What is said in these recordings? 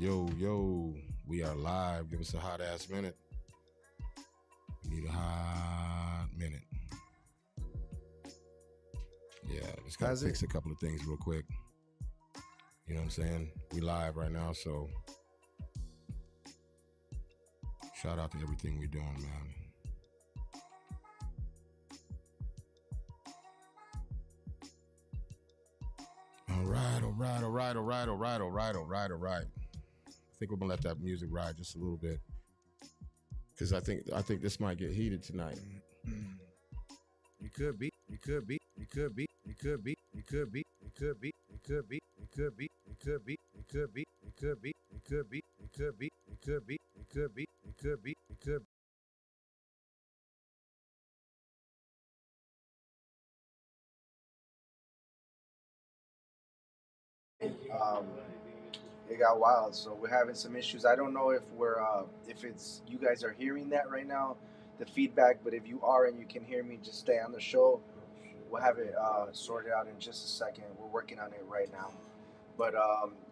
Yo, yo, we are live. Give us a hot ass minute. We need a hot minute. Yeah, just gotta fix a couple of things real quick. You know what I'm saying? We live right now, so shout out to everything we're doing, man. All right. I think we're gonna let that music ride just a little bit. Cause I think this might get heated tonight. It could be. It could be. It could be. It could be. It could be. It could be. It could be. It could be. It could be. It could be. It could be. It could be. It could be. It could be. It could be. It could be. It could. Um, it got wild, so we're having some issues. I don't know if it's you guys are hearing that right now, the feedback. But if you are and you can hear me, just stay on the show. We'll have it sorted out in just a second. We're working on it right now. But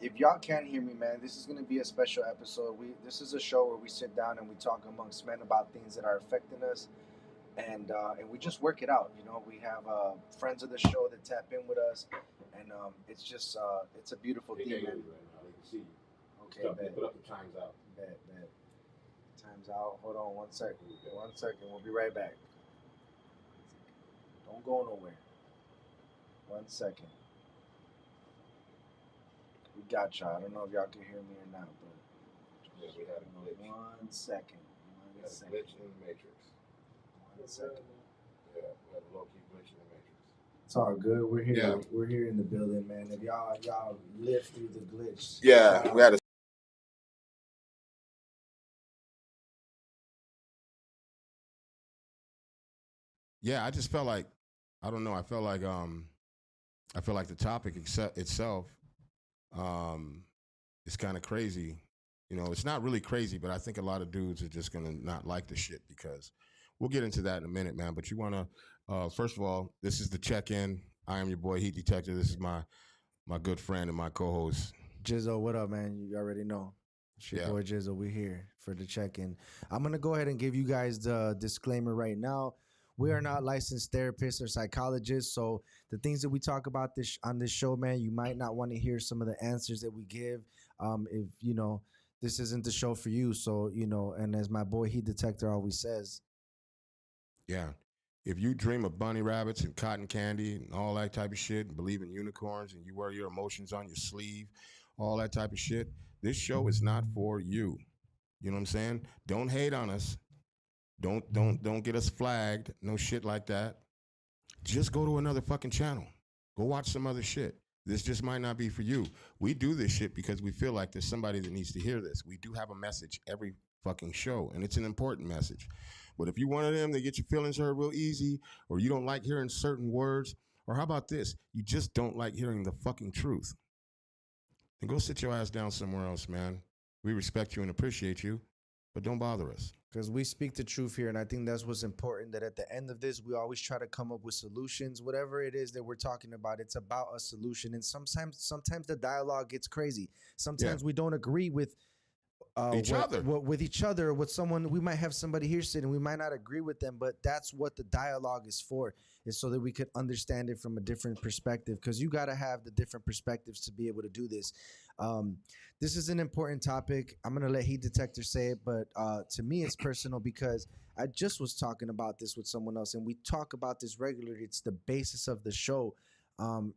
if y'all can't hear me, man, this is going to be a special episode. This is a show where we sit down and we talk amongst men about things that are affecting us, and we just work it out. You know, we have friends of the show that tap in with us, and it's just it's a beautiful thing, man. Okay, bet. Put up the times out. Bet. Time's out. Hold on 1 second. 1 second. We'll be right back. Don't go nowhere. 1 second. We got y'all. I don't know if y'all can hear me or not, but Yeah, we had a glitch. 1 second. We had a glitch in the matrix. 1 second. Yeah, we had a low key glitch in the matrix. It's all good. We're here. Yeah. We're here in the building, man. If y'all live through the glitch. Yeah, we had a. Yeah, I just felt like I don't know. I felt like the topic itself is kind of crazy. You know, it's not really crazy, but I think a lot of dudes are just gonna not like the shit because we'll get into that in a minute, man. But you wanna first of all, this is the check-in. I am your boy Heat Detector. This is my good friend and my co-host. Jizzo, what up, man? You already know. It's your Yeah. boy Jizzo. We're here for the check-in. I'm gonna go ahead and give you guys the disclaimer right now. We are not licensed therapists or psychologists, so the things that we talk about on this show, man, you might not want to hear some of the answers that we give. If you know this isn't the show for you, so you know. And as my boy Heat Detector always says, Yeah. If you dream of bunny rabbits and cotton candy and all that type of shit, and believe in unicorns and you wear your emotions on your sleeve, all that type of shit, this show is not for you. You know what I'm saying? Don't hate on us. Don't get us flagged. No shit like that. Just go to another fucking channel. Go watch some other shit. This just might not be for you. We do this shit because we feel like there's somebody that needs to hear this. We do have a message every fucking show, and it's an important message. But if you're one of them that get your feelings hurt real easy, or you don't like hearing certain words, or how about this? You just don't like hearing the fucking truth, then go sit your ass down somewhere else, man. We respect you and appreciate you, but don't bother us. because we speak the truth here, and I think that's what's important. That at the end of this, we always try to come up with solutions. Whatever it is that we're talking about, it's about a solution. And sometimes the dialogue gets crazy. Sometimes we don't agree with Each other. with each other, with someone. We might have somebody here sitting, we might not agree with them, but that's what the dialogue is for, is so that we could understand it from a different perspective, because you got to have the different perspectives to be able to do this. This is an important topic. I'm going to let Heat Detector say it, but to me it's personal because I just was talking about this with someone else, and we talk about this regularly. It's the basis of the show.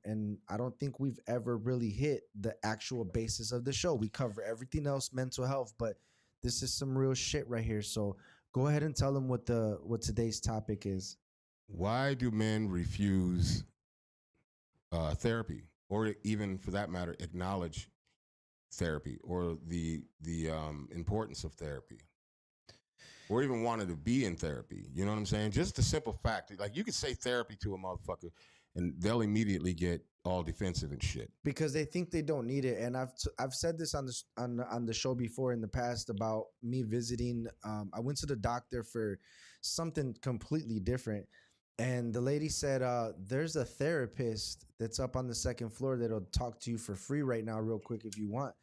And I don't think we've ever really hit the actual basis of the show. We cover everything else, mental health, but this is some real shit right here. So go ahead and tell them what today's topic is. Why do men refuse therapy, or even for that matter, acknowledge therapy or the importance of therapy, or even wanted to be in therapy? You know what I'm saying? Just the simple fact, like you could say therapy to a motherfucker, and they'll immediately get all defensive and shit. Because they think they don't need it. And I've said this on the show before in the past about me visiting. I went to the doctor for something completely different, and the lady said, "There's a therapist that's up on the second floor that'll talk to you for free right now, real quick, if you want."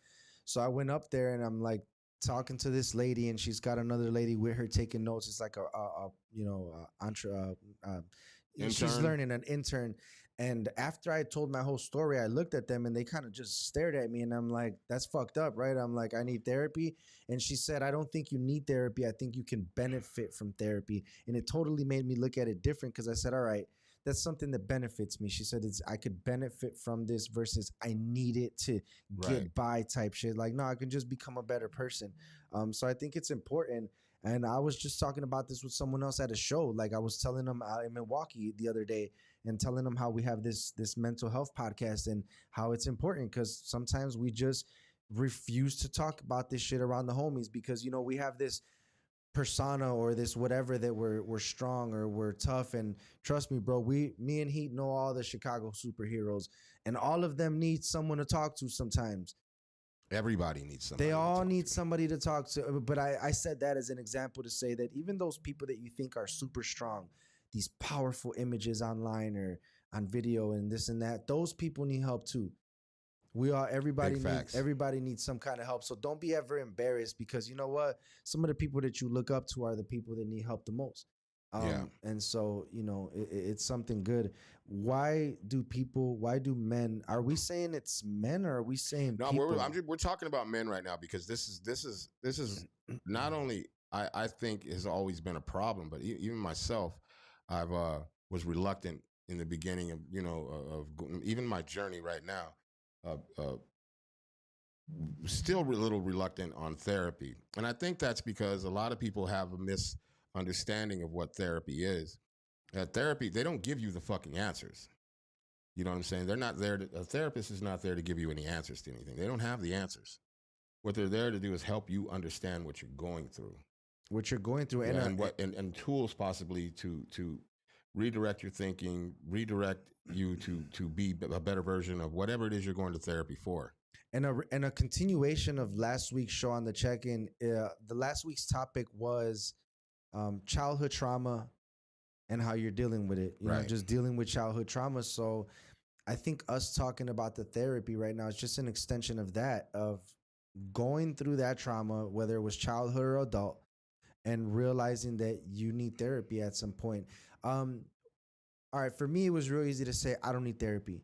So I went up there and I'm like talking to this lady, and she's got another lady with her taking notes. It's like a you know she's Intern? learning, an intern. And after I told my whole story, I looked at them and they kind of just stared at me, and I'm like, that's fucked up, right? I'm like, I need therapy. And she said, I don't think you need therapy. I think you can benefit from therapy. And it totally made me look at it different, because I said, all right, that's something that benefits me. She said, it's I could benefit from this versus I need it to Right. get by type shit. Like, no, I can just become a better person. So I think it's important. And I was just talking about this with someone else at a show. Like, I was telling them in Milwaukee the other day, and telling them how we have this mental health podcast and how it's important, because sometimes we just refuse to talk about this shit around the homies, because we have this persona or this whatever that we're strong or we're tough. And trust me, bro, me and Heat know all the Chicago superheroes, and all of them need someone to talk to sometimes. Everybody needs somebody. They to all talk need to. somebody to talk to. But I said that as an example to say that even those people that you think are super strong, these powerful images online or on video and this and that, those people need help too. Big facts. Everybody needs some kind of help. So don't be ever embarrassed, because you know what? Some of the people that you look up to are the people that need help the most. Yeah. And so, it's something good. Why do men, are we saying it's men, or are we saying No, people? we're talking about men right now, because this is not only I think has always been a problem, but even myself, I've was reluctant in the beginning of even my journey right now, still a little reluctant on therapy, and I think that's because a lot of people have a misunderstanding of what therapy is. Therapy, they don't give you the fucking answers. You know what I'm saying? They're not there a therapist is not there to give you any answers to anything. They don't have the answers. What they're there to do is help you understand what you're going through. And tools possibly to redirect your thinking, redirect you to be a better version of whatever it is you're going to therapy for. And a continuation of last week's show on the check-in. The last week's topic was childhood trauma and how you're dealing with it. You know, Right. just dealing with childhood trauma. So I think us talking about the therapy right now is just an extension of that, of going through that trauma, whether it was childhood or adult, and realizing that you need therapy at some point. All right, for me, it was real easy to say I don't need therapy.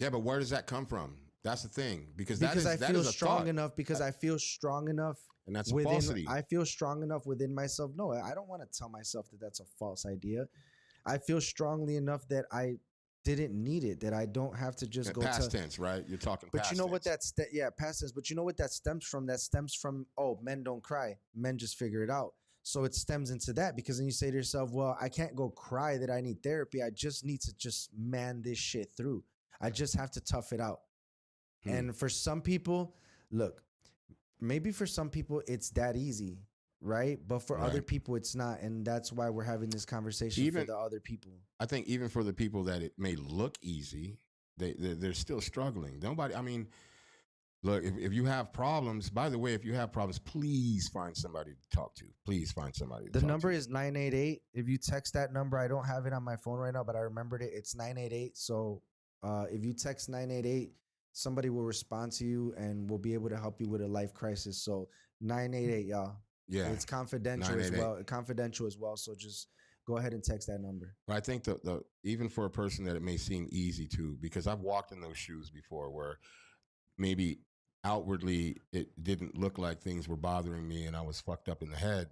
Yeah, but where does that come from? That's the thing, because I feel strong thought, enough. Because I feel strong enough. and that's a falsity. I feel strong enough within myself. No, I don't want to tell myself that that's a false idea. I feel strongly enough that I didn't need it, that I don't have to just go past tense, right? You're talking But past you know what tense. past tense. But you know what that stems from? That stems from, oh, men don't cry. Men just figure it out. So it stems into that, because then you say to yourself, well, I can't go cry that I need therapy. I just need to just man this shit through. I just have to tough it out. And for some people, look, maybe for some people it's that easy, right? But for other people, it's not. And that's why we're having this conversation for the other people. I think even for the people that it may look easy, they're still struggling. Nobody, I mean, look, if you have problems, by the way, if you have problems, please find somebody to talk to. Please find somebody to talk to. The number is 988. If you text that number, I don't have it on my phone right now, but I remembered it. It's 988. So if you text 988, somebody will respond to you and will be able to help you with a life crisis. So 988, y'all. Yeah. It's confidential as well. Confidential as well. So just go ahead and text that number. But I think the even for a person that it may seem easy to, because I've walked in those shoes before where maybe outwardly it didn't look like things were bothering me and I was fucked up in the head,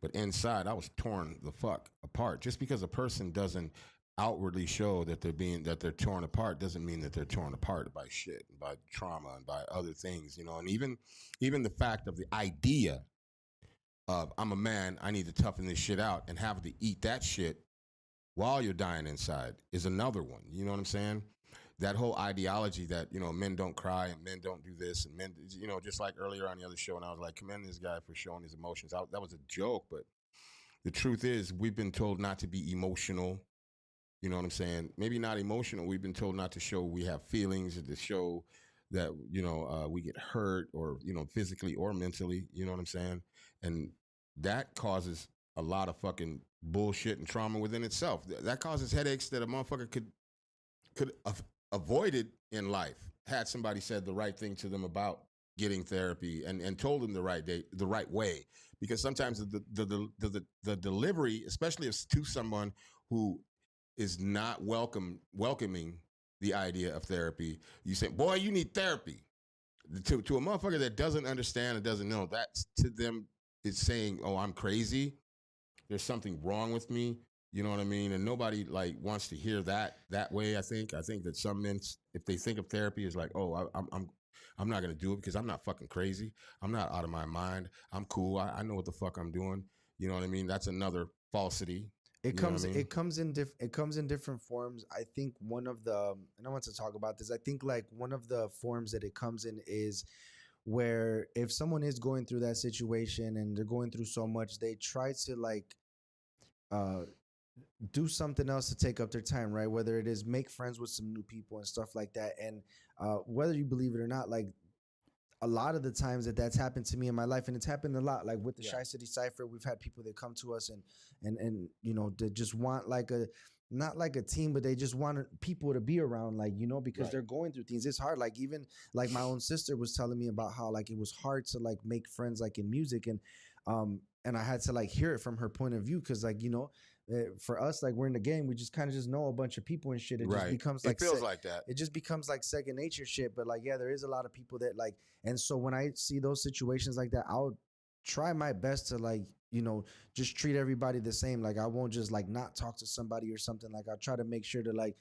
but inside I was torn the fuck apart. Just because a person doesn't outwardly show that they're torn apart doesn't mean that they're torn apart by shit, by trauma and by other things, you know. And even the fact of the idea of I'm a man, I need to toughen this shit out, and have to eat that shit while you're dying inside is another one. You know what I'm saying? That whole ideology that, you know, men don't cry and men don't do this and men, you know, just like earlier on the other show, and I was like, commend this guy for showing his emotions. That was a joke, but the truth is we've been told not to be emotional. You know what I'm saying? Maybe not emotional. We've been told not to show we have feelings, or to show that, you know, we get hurt, or, you know, physically or mentally. You know what I'm saying? And that causes a lot of fucking bullshit and trauma within itself. That causes headaches that a motherfucker could have avoided in life had somebody said the right thing to them about getting therapy and told them the right way, because sometimes the delivery, especially if to someone who is not welcoming the idea of therapy, you say, boy, you need therapy. To a motherfucker that doesn't understand and doesn't know, that's to them is saying, oh, I'm crazy, there's something wrong with me. You know what I mean? And nobody like wants to hear that way. I think that some men, if they think of therapy, is like, oh, I'm not gonna do it because I'm not fucking crazy. I'm not out of my mind. I'm cool. I know what the fuck I'm doing. You know what I mean? That's another falsity. It You know what comes I mean? it comes in it comes in different forms. I think one of the, and I want to talk about this. I think like one of the forms that it comes in is where if someone is going through that situation and they're going through so much, they try to like uh do something else to take up their time, right? Whether it is make friends with some new people and stuff like that. And whether you believe it or not, like a lot of the times that's happened to me in my life, and it's happened a lot. Like with the Shy City Cypher, we've had people that come to us and you know, they just want like a, not like a team, but they just want people to be around, like, you know, because they're going through things. It's hard. Like even like my own sister was telling me about how like it was hard to like make friends like in music, and I had to like hear it from her point of view, because like, you know, for us, like we're in the game, we just kind of just know a bunch of people and shit. It just becomes like it feels like that. It just becomes like second nature shit. But like, yeah, there is a lot of people that like, and so when I see those situations like that, I'll try my best to like, you know, just treat everybody the same. Like I won't just like not talk to somebody or something. Like I'll try to make sure to like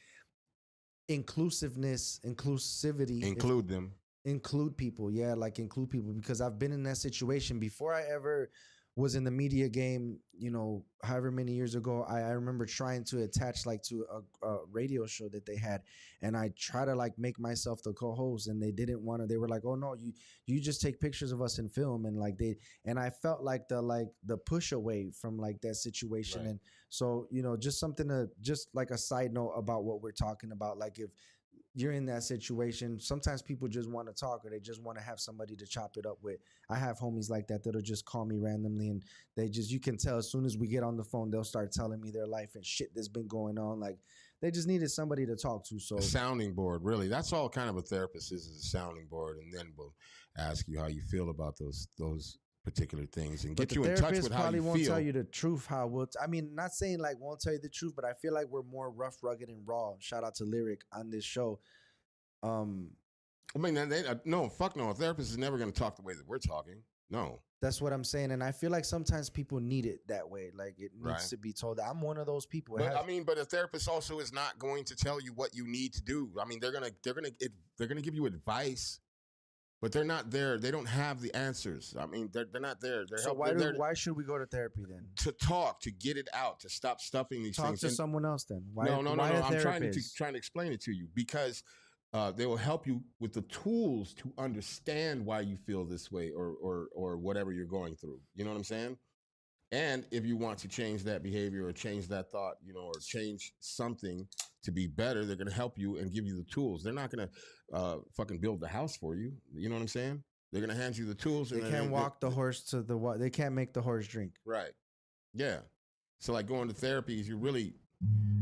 inclusivity, Include them. include people. Yeah, like include people, because I've been in that situation before I ever was in the media game, you know, however many years ago. I remember trying to attach like to a radio show that they had, and I try to like make myself the co-host, and they didn't want to. They were like, "Oh no, you just take pictures of us and film," and like and I felt like the push away from like that situation. And so, you know, just something to, just like a side note about what we're talking about, like if you're in that situation, sometimes people just want to talk, or they just want to have somebody to chop it up with. I have homies like that that'll just call me randomly, and they just, you can tell as soon as we get on the phone, they'll start telling me their life and shit that's been going on. Like they just needed somebody to talk to. So a sounding board, really. That's all kind of a therapist is a sounding board, and then we'll ask you how you feel about those particular things and get you in touch with how probably you won't feel. tell you the truth. How we'll I mean, not saying like won't tell you the truth, but I feel like we're more rough, rugged, and raw. Shout out to Lyric on this show. I mean, no, fuck no. A therapist is never going to talk the way that we're talking. No. That's what I'm saying, and I feel like sometimes people need it that way. Like it needs to be told. I'm one of those people. But I mean, but a therapist also is not going to tell you what you need to do. I mean, they're gonna give you advice, but they're not there. They don't have the answers. I mean, they're not there. So why should we go to therapy then? To talk, to get it out, to stop stuffing these things. Talk to someone else then. Why, no. Why I'm trying to explain it to you, because they will help you with the tools to understand why you feel this way or whatever you're going through. You know what I'm saying? And if you want to change that behavior or change that thought, you know, or change something to be better, they're going to help you and give you the tools. They're not going to fucking build the house for you. You know what I'm saying? They're going to hand you the tools. They can't walk the horse to the water. They can't make the horse drink. Right. Yeah. So like going to therapy is you really,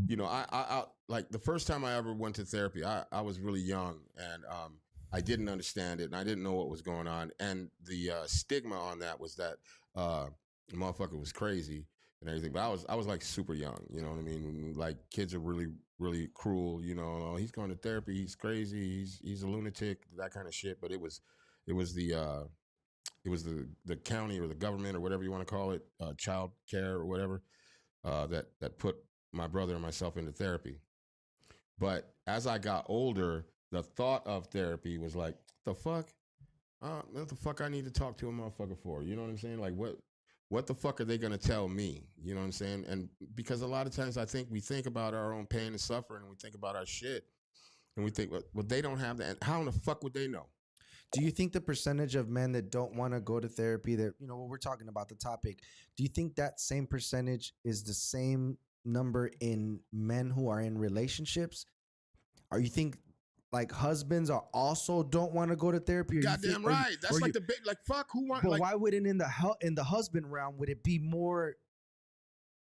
you know, I like the first time I ever went to therapy, I was really young, and I didn't understand it, and I didn't know what was going on. And the stigma on that was that the motherfucker was crazy and everything. But I was like super young, you know what I mean? Like kids are really, really cruel, you know. Oh, he's going to therapy, he's crazy, he's a lunatic, that kind of shit. But it was the county or the government or whatever you want to call it, child care or whatever, that put my brother and myself into therapy. But as I got older, the thought of therapy was like, the fuck? What the fuck I need to talk to a motherfucker for? You know what I'm saying? Like, what the fuck are they going to tell me? You know what I'm saying? And because a lot of times I think we think about our own pain and suffering, and we think about our shit, and we think, well, they don't have that. How in the fuck would they know? Do you think the percentage of men that don't want to go to therapy, that, you know, what we're talking about, the topic, do you think that same percentage is the same number in men who are in relationships? Or you think like husbands are also don't want to go to therapy? Or Goddamn right. That's like the big, like, fuck, who want? But like, why wouldn't in the husband realm would it be more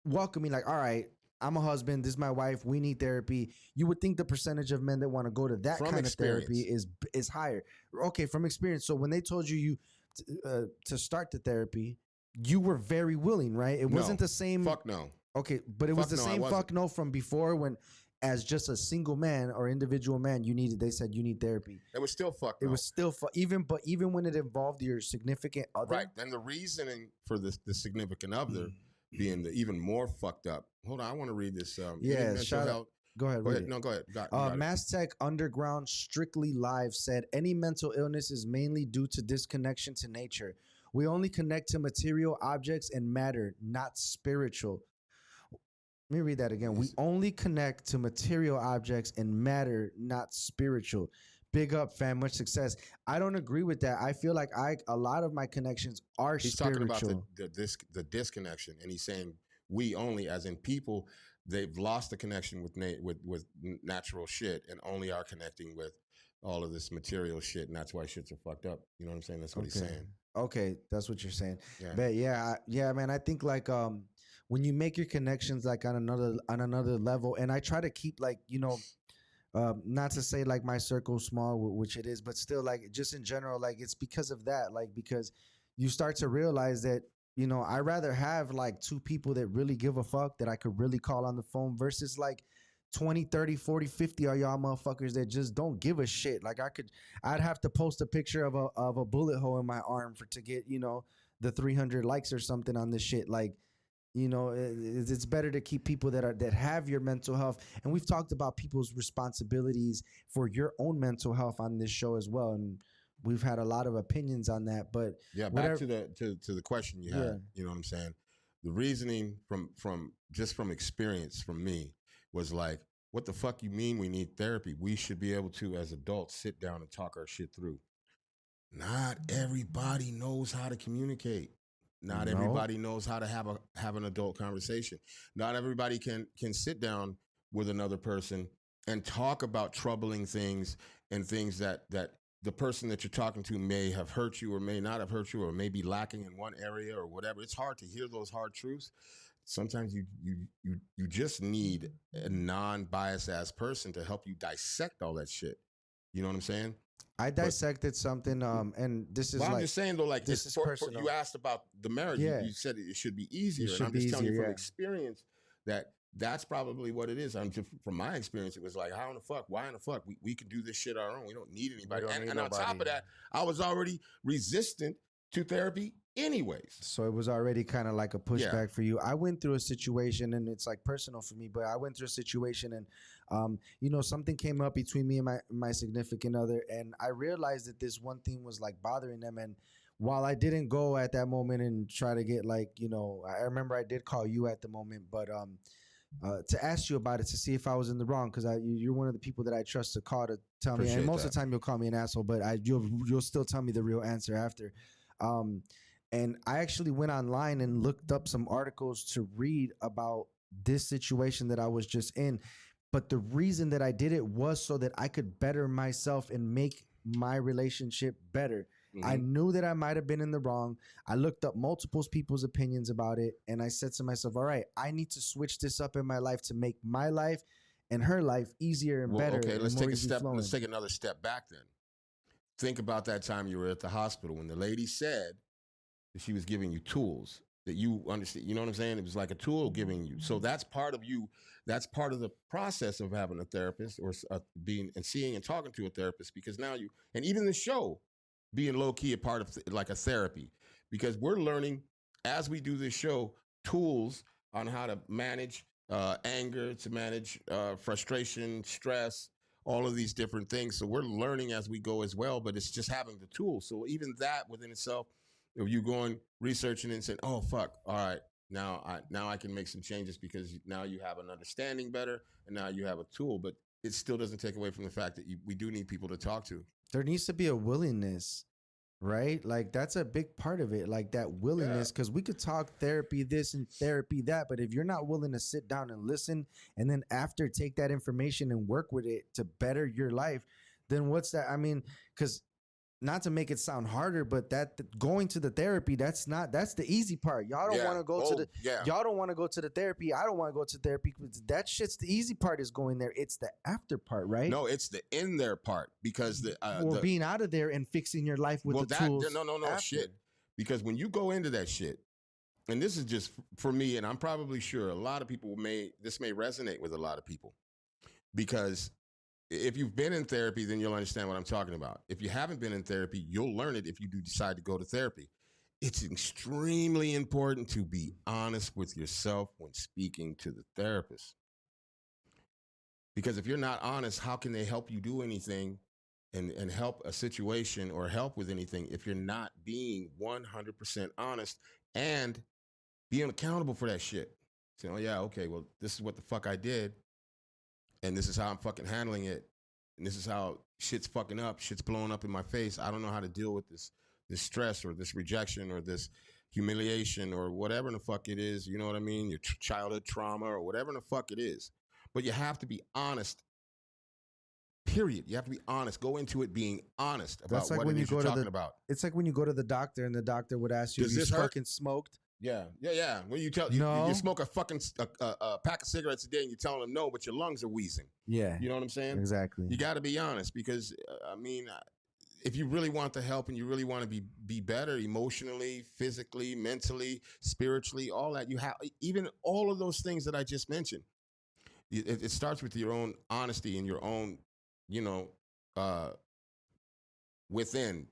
welcoming? Like, all right, I'm a husband. This is my wife. We need therapy. You would think the percentage of men that want to go to that From kind of therapy experience. is higher. Okay, from experience. So when they told you to start the therapy, you were very willing, right? It No. wasn't the same. Fuck no. Okay, but it was Fuck the no, I same wasn't. fuck no from before when, as just a single man or individual man, they said you need therapy. It was still fuck It no. was still even when it involved your significant other. Right. And the reasoning for the significant other being the even more fucked up. Hold on, I want to read this. Yeah, mental shout out. health. Go ahead. Go read ahead. it. No, go ahead. You got it. Mass Tech Underground Strictly Live said any mental illness is mainly due to disconnection to nature. We only connect to material objects and matter, not spiritual. Let me read that again. We only connect to material objects and matter, not spiritual. Big up, fam. Much success. I don't agree with that. I feel like a lot of my connections are He's spiritual. talking about the disconnection, and he's saying we only, as in people, they've lost the connection with natural shit, and only are connecting with all of this material shit, and that's why shits are fucked up. You know what I'm saying? That's what he's saying. Okay, that's what you're saying. Yeah. But yeah, man. I think like when you make your connections like on another level, and I try to keep like not to say like my circle small, which it is, but still like just in general, like it's because of that, like because you start to realize that I rather have like two people that really give a fuck that I could really call on the phone versus like 20, 30, 40, 50 of y'all motherfuckers that just don't give a shit. Like I'd have to post a picture of a bullet hole in my arm to get, the 300 likes or something on this shit. Like, it's better to keep people that have your mental health. And we've talked about people's responsibilities for your own mental health on this show as well. And we've had a lot of opinions on that, but yeah, back to the question you had. Yeah. You know what I'm saying? The reasoning from experience from me was like, what the fuck you mean we need therapy? We should be able to, as adults, sit down and talk our shit through. Not everybody knows how to communicate. Not everybody knows how to have an adult conversation. Not everybody can sit down with another person and talk about troubling things and things that the person that you're talking to may have hurt you or may not have hurt you or may be lacking in one area or whatever. It's hard to hear those hard truths. Sometimes you just need a non-biased ass person to help you dissect all that shit. You know what I'm saying? I dissected something, and this is Well, like I'm just saying though, like this is personal. you asked about the marriage. Yeah. You said it should be easier. should And I'm be just telling you easier, from yeah. experience that's probably what it is. From my experience, it was like, how in the fuck? Why in the fuck? We can do this shit our own. We don't need anybody. don't need And on top of nobody. that, I was already resistant to therapy anyways. So it was already kind of like a pushback for you. I went through a situation, and it's like personal for me, but I went through a situation, and something came up between me and my significant other, and I realized that this one thing was like bothering them. And while I didn't go at that moment and try to get like, I remember I did call you at the moment, but to ask you about it, to see if I was in the wrong, because you're one of the people that I trust to call to tell me. And Appreciate most of that. the time you'll call me an asshole, but you'll still tell me the real answer after. And I actually went online and looked up some articles to read about this situation that I was just in. But the reason that I did it was so that I could better myself and make my relationship better. I knew that I might have been in the wrong. I looked up multiple people's opinions about it, and I said to myself, all right, I need to switch this up in my life to make my life and her life easier and better. Okay, let's and take more a easy step. flowing. Let's take another step back then. Think about that time you were at the hospital when the lady said that she was giving you tools that you understand. You know what I'm saying? It was like a tool giving you. So that's part of you. That's part of the process of having a therapist or being and seeing and talking to a therapist, because now and even the show being low key a part of like a therapy, because we're learning as we do this show tools on how to manage anger, to manage frustration, stress, all of these different things. So we're learning as we go as well, but it's just having the tools. So even that within itself, if you going researching and saying, oh, fuck, all right, now I can make some changes because now you have an understanding better and now you have a tool, but it still doesn't take away from the fact that we do need people to talk to. There needs to be a willingness, right? Like that's a big part of it, like that willingness, because we could talk therapy this and therapy that, but if you're not willing to sit down and listen and then after take that information and work with it to better your life, then what's that? I mean, because not to make it sound harder, but going to the therapy, that's the easy part. Y'all don't want to go to the y'all don't want to go to the therapy. I don't want to go to therapy. That shit's the easy part is going there. It's the after part, right? No, it's the in there part because or being out of there and fixing your life with the tools. No, shit. Because when you go into that shit, and this is just for me, and I'm probably sure a lot of people this may resonate with a lot of people, because if you've been in therapy, then you'll understand what I'm talking about. If you haven't been in therapy, you'll learn it if you do decide to go to therapy. It's extremely important to be honest with yourself when speaking to the therapist. Because if you're not honest, how can they help you do anything and help a situation or help with anything if you're not being 100% honest and being accountable for that shit? Saying, oh, yeah, okay, well, this is what the fuck I did. And this is how I'm fucking handling it. And this is how shit's fucking up. Shit's blowing up in my face. I don't know how to deal with this stress or this rejection or this humiliation or whatever the fuck it is. You know what I mean? Your childhood trauma or whatever the fuck it is. But you have to be honest, period. You have to be honest. Go into it being honest about what it is you're talking about. It's like when you go to the doctor and the doctor would ask you, Does this you hurt? fucking smoked? Yeah. When you tell you smoke a fucking pack of cigarettes a day and you're telling them no, but your lungs are wheezing. Yeah. You know what I'm saying? Exactly. You got to be honest because, if you really want the help and you really want to be better emotionally, physically, mentally, spiritually, all that, you have even all of those things that I just mentioned. It starts with your own honesty and your own, within.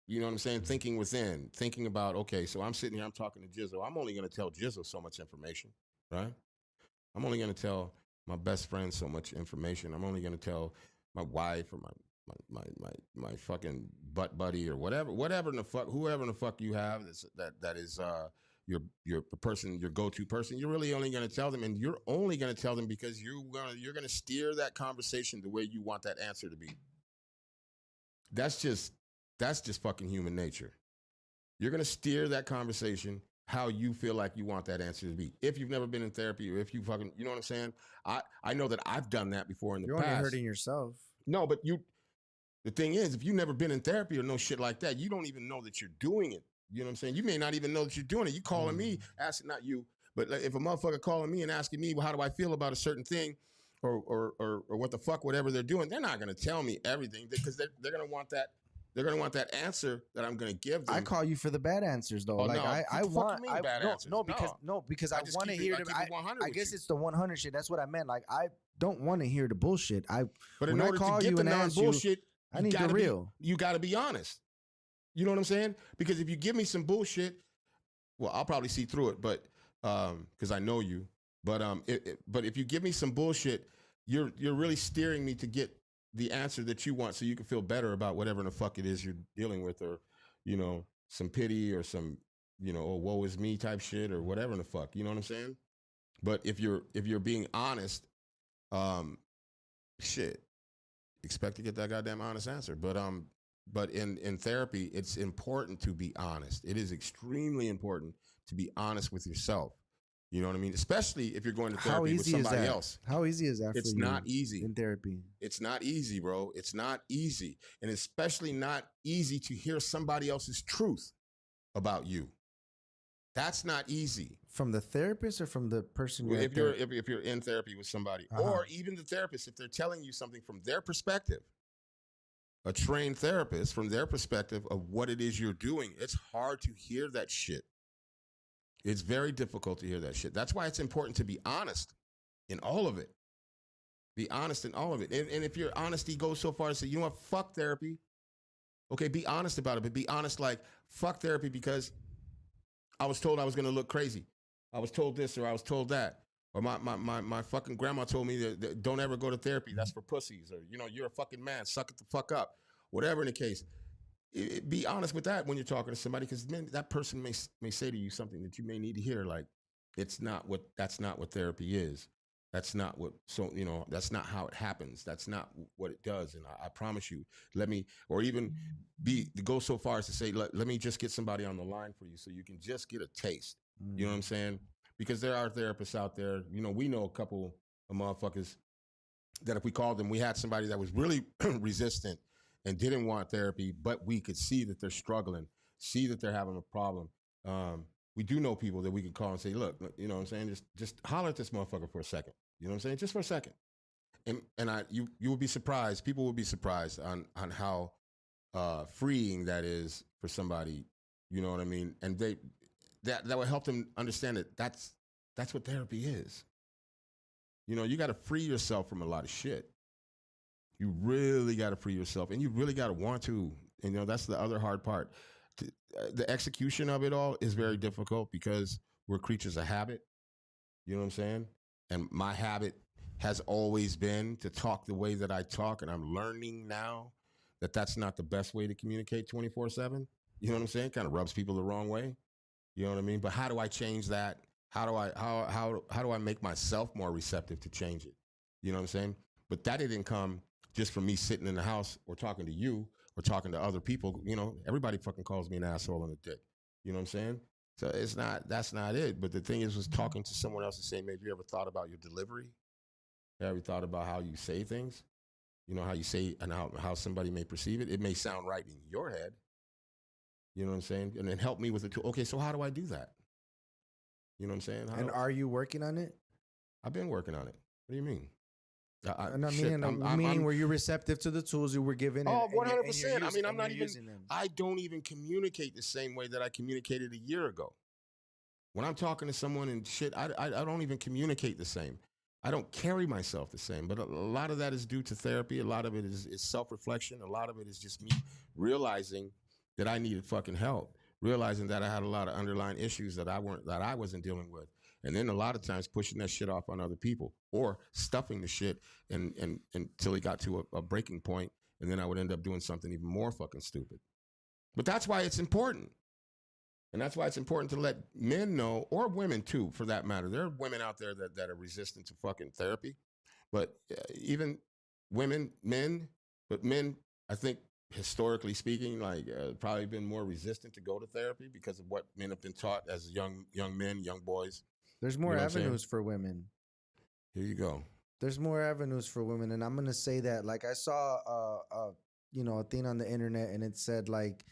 You know what I'm saying? Thinking within, thinking about, okay, so I'm sitting here, I'm talking to Jizzle. I'm only going to tell Jizzle so much information, right? I'm only going to tell my best friend so much information. I'm only going to tell my wife or my fucking butt buddy or whatever in the fuck, whoever in the fuck you have that is your person, your go-to person. You're really only going to tell them, and you're only going to tell them because you're going to steer that conversation the way you want that answer to be. That's just fucking human nature. You're going to steer that conversation how you feel like you want that answer to be. If you've never been in therapy or if you fucking, you know what I'm saying? I know that I've done that before in the past. You're only hurting yourself. No, but the thing is, if you've never been in therapy or no shit like that, you don't even know that you're doing it. You know what I'm saying? You may not even know that you're doing it. You calling me, asking, not you, but if a motherfucker calling me and asking me, well, how do I feel about a certain thing or what the fuck, whatever they're doing, they're not going to tell me everything because they're going to want that. They're going to want that answer that I'm going to give them. I call you for the bad answers, though. Oh, like, no. I want bad answers. Because I want to hear them. I guess it's the 100 shit. That's what I meant. Like, I don't want to hear the bullshit. But in order to get the non-bullshit, I need the real. You got to be honest. You know what I'm saying? Because if you give me some bullshit, well, I'll probably see through it, but because I know you. But if you give me some bullshit, you're really steering me to get the answer that you want so you can feel better about whatever the fuck it is you're dealing with, or, some pity or some, oh, woe is me type shit or whatever the fuck, you know what I'm saying? But if you're being honest, shit, expect to get that goddamn honest answer. But in therapy, it's important to be honest. It is extremely important to be honest with yourself. You know what I mean? Especially if you're going to therapy with somebody else. How easy is that for you? It's not easy. In therapy. It's not easy, bro. It's not easy. And especially not easy to hear somebody else's truth about you. That's not easy. From the therapist or from the person if you're in therapy with somebody, or even the therapist, if they're telling you something from their perspective, a trained therapist from their perspective of what it is you're doing, it's hard to hear that shit. It's very difficult to hear that shit. That's why it's important to be honest in all of it. Be honest in all of it. And if your honesty goes so far as to say, you know what, fuck therapy. Okay, be honest about it, but be honest like, fuck therapy because I was told I was going to look crazy. I was told this or I was told that. Or my fucking grandma told me that don't ever go to therapy. That's for pussies. Or, you're a fucking man. Suck it the fuck up. Whatever the case. Be honest with that when you're talking to somebody, because that person may say to you something that you may need to hear. Like, that's not what therapy is. That's not that's not how it happens. That's not what it does. And I promise you, or even go so far as to say, let me just get somebody on the line for you so you can just get a taste. You know what I'm saying? Because there are therapists out there. We know a couple of motherfuckers that if we called them, we had somebody that was really resistant and didn't want therapy, but we could see that they're struggling, see that they're having a problem. We do know people that we can call and say, look, you know what I'm saying? Just holler at this motherfucker for a second. You know what I'm saying? Just for a second. And you will be surprised. People will be surprised on how freeing that is for somebody. You know what I mean? And that will help them understand that that's what therapy is. You know, you got to free yourself from a lot of shit. You really got to free yourself, and you really got to want to. And, you know, that's the other hard part. The execution of it all is very difficult because we're creatures of habit. You know what I'm saying? And my habit has always been to talk the way that I talk, and I'm learning now that that's not the best way to communicate 24/7. You know what I'm saying? Kind of rubs people the wrong way. You know what I mean? But how do I change that? How do I make myself more receptive to change it? You know what I'm saying? But that didn't come just from me sitting in the house or talking to you or talking to other people. You know, everybody fucking calls me an asshole and a dick. You know what I'm saying? So that's not it. But the thing is, was talking to someone else and saying, maybe you ever thought about your delivery? Have you thought about how you say things? You know, how you say and how somebody may perceive it. It may sound right in your head. You know what I'm saying? And then help me with it too. Okay, so how do I do that? You know what I'm saying? And are you working on it? I've been working on it. What do you mean? Meaning were you receptive to the tools you were given? Oh, 100%. I mean, I'm not even, I don't even communicate the same way that I communicated a year ago. When I'm talking to someone and shit, I don't even communicate the same. I don't carry myself the same. But a lot of that is due to therapy. A lot of it is self-reflection. A lot of it is just me realizing that I needed fucking help. Realizing that I had a lot of underlying issues that I wasn't dealing with. And then a lot of times pushing that shit off on other people or stuffing the shit and until it got to a breaking point, and then I would end up doing something even more fucking stupid. But that's why it's important. And that's why it's important to let men know, or women too, for that matter. There are women out there that are resistant to fucking therapy. But even women, men, I think, historically speaking, like probably been more resistant to go to therapy because of what men have been taught as young men, young boys. There's more avenues for women. Here you go. There's more avenues for women, and I'm gonna say that. Like I saw, a thing on the internet, and it said like,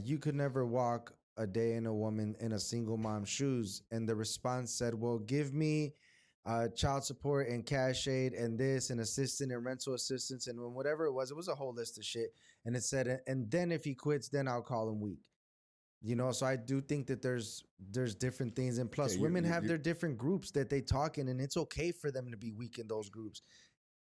you could never walk a day in a woman in a single mom's shoes, and the response said, "Well, give me child support and cash aid and this and assistant and rental assistance and whatever it was a whole list of shit." And it said, and then if he quits, then I'll call him weak. You know, so I do think that there's different things, and plus women have their different groups that they talk in, and it's okay for them to be weak in those groups.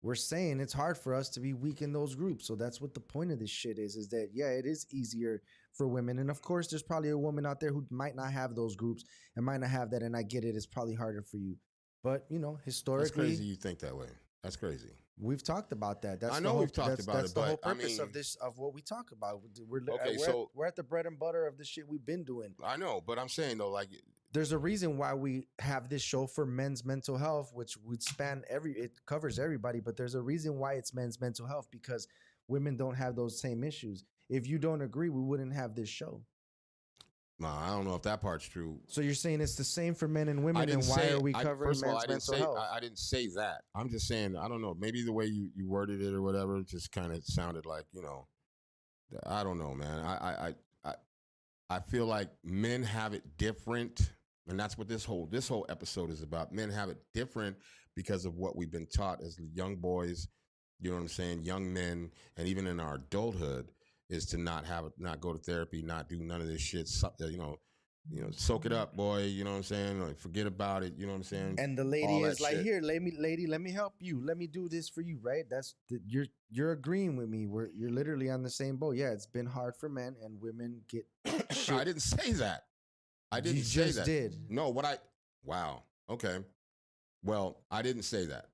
We're saying it's hard for us to be weak in those groups, so that's what the point of this shit is that it is easier for women, and of course there's probably a woman out there who might not have those groups and might not have that, and I get it, it's probably harder for you. But, you know, historically... That's crazy you think that way. That's crazy. We've talked about that. I know we've talked about it, that's the whole purpose of what we talk about. We're at the bread and butter of the shit we've been doing. I know, but I'm saying, though, like... There's a reason why we have this show for men's mental health, which would span it covers everybody, but there's a reason why it's men's mental health, because women don't have those same issues. If you don't agree, we wouldn't have this show. Nah, I don't know if that part's true. So you're saying it's the same for men and women, and why are we covering men's mental health? I didn't say that. I'm just saying, I don't know, maybe the way you worded it or whatever just kind of sounded like, you know, I don't know, man. I feel like men have it different, and that's what this whole episode is about. Men have it different because of what we've been taught as young boys, you know what I'm saying, young men, and even in our adulthood, is to not go to therapy, not do none of this shit. You know, soak it up, boy. You know what I'm saying? Like, forget about it. You know what I'm saying? And the lady is like, shit. Here, let me help you. Let me do this for you, right? You're agreeing with me. You're literally on the same boat. Yeah, it's been hard for men, and women get shit. I didn't say that. I didn't say that. You just did. No, wow. Okay. Well, I didn't say that.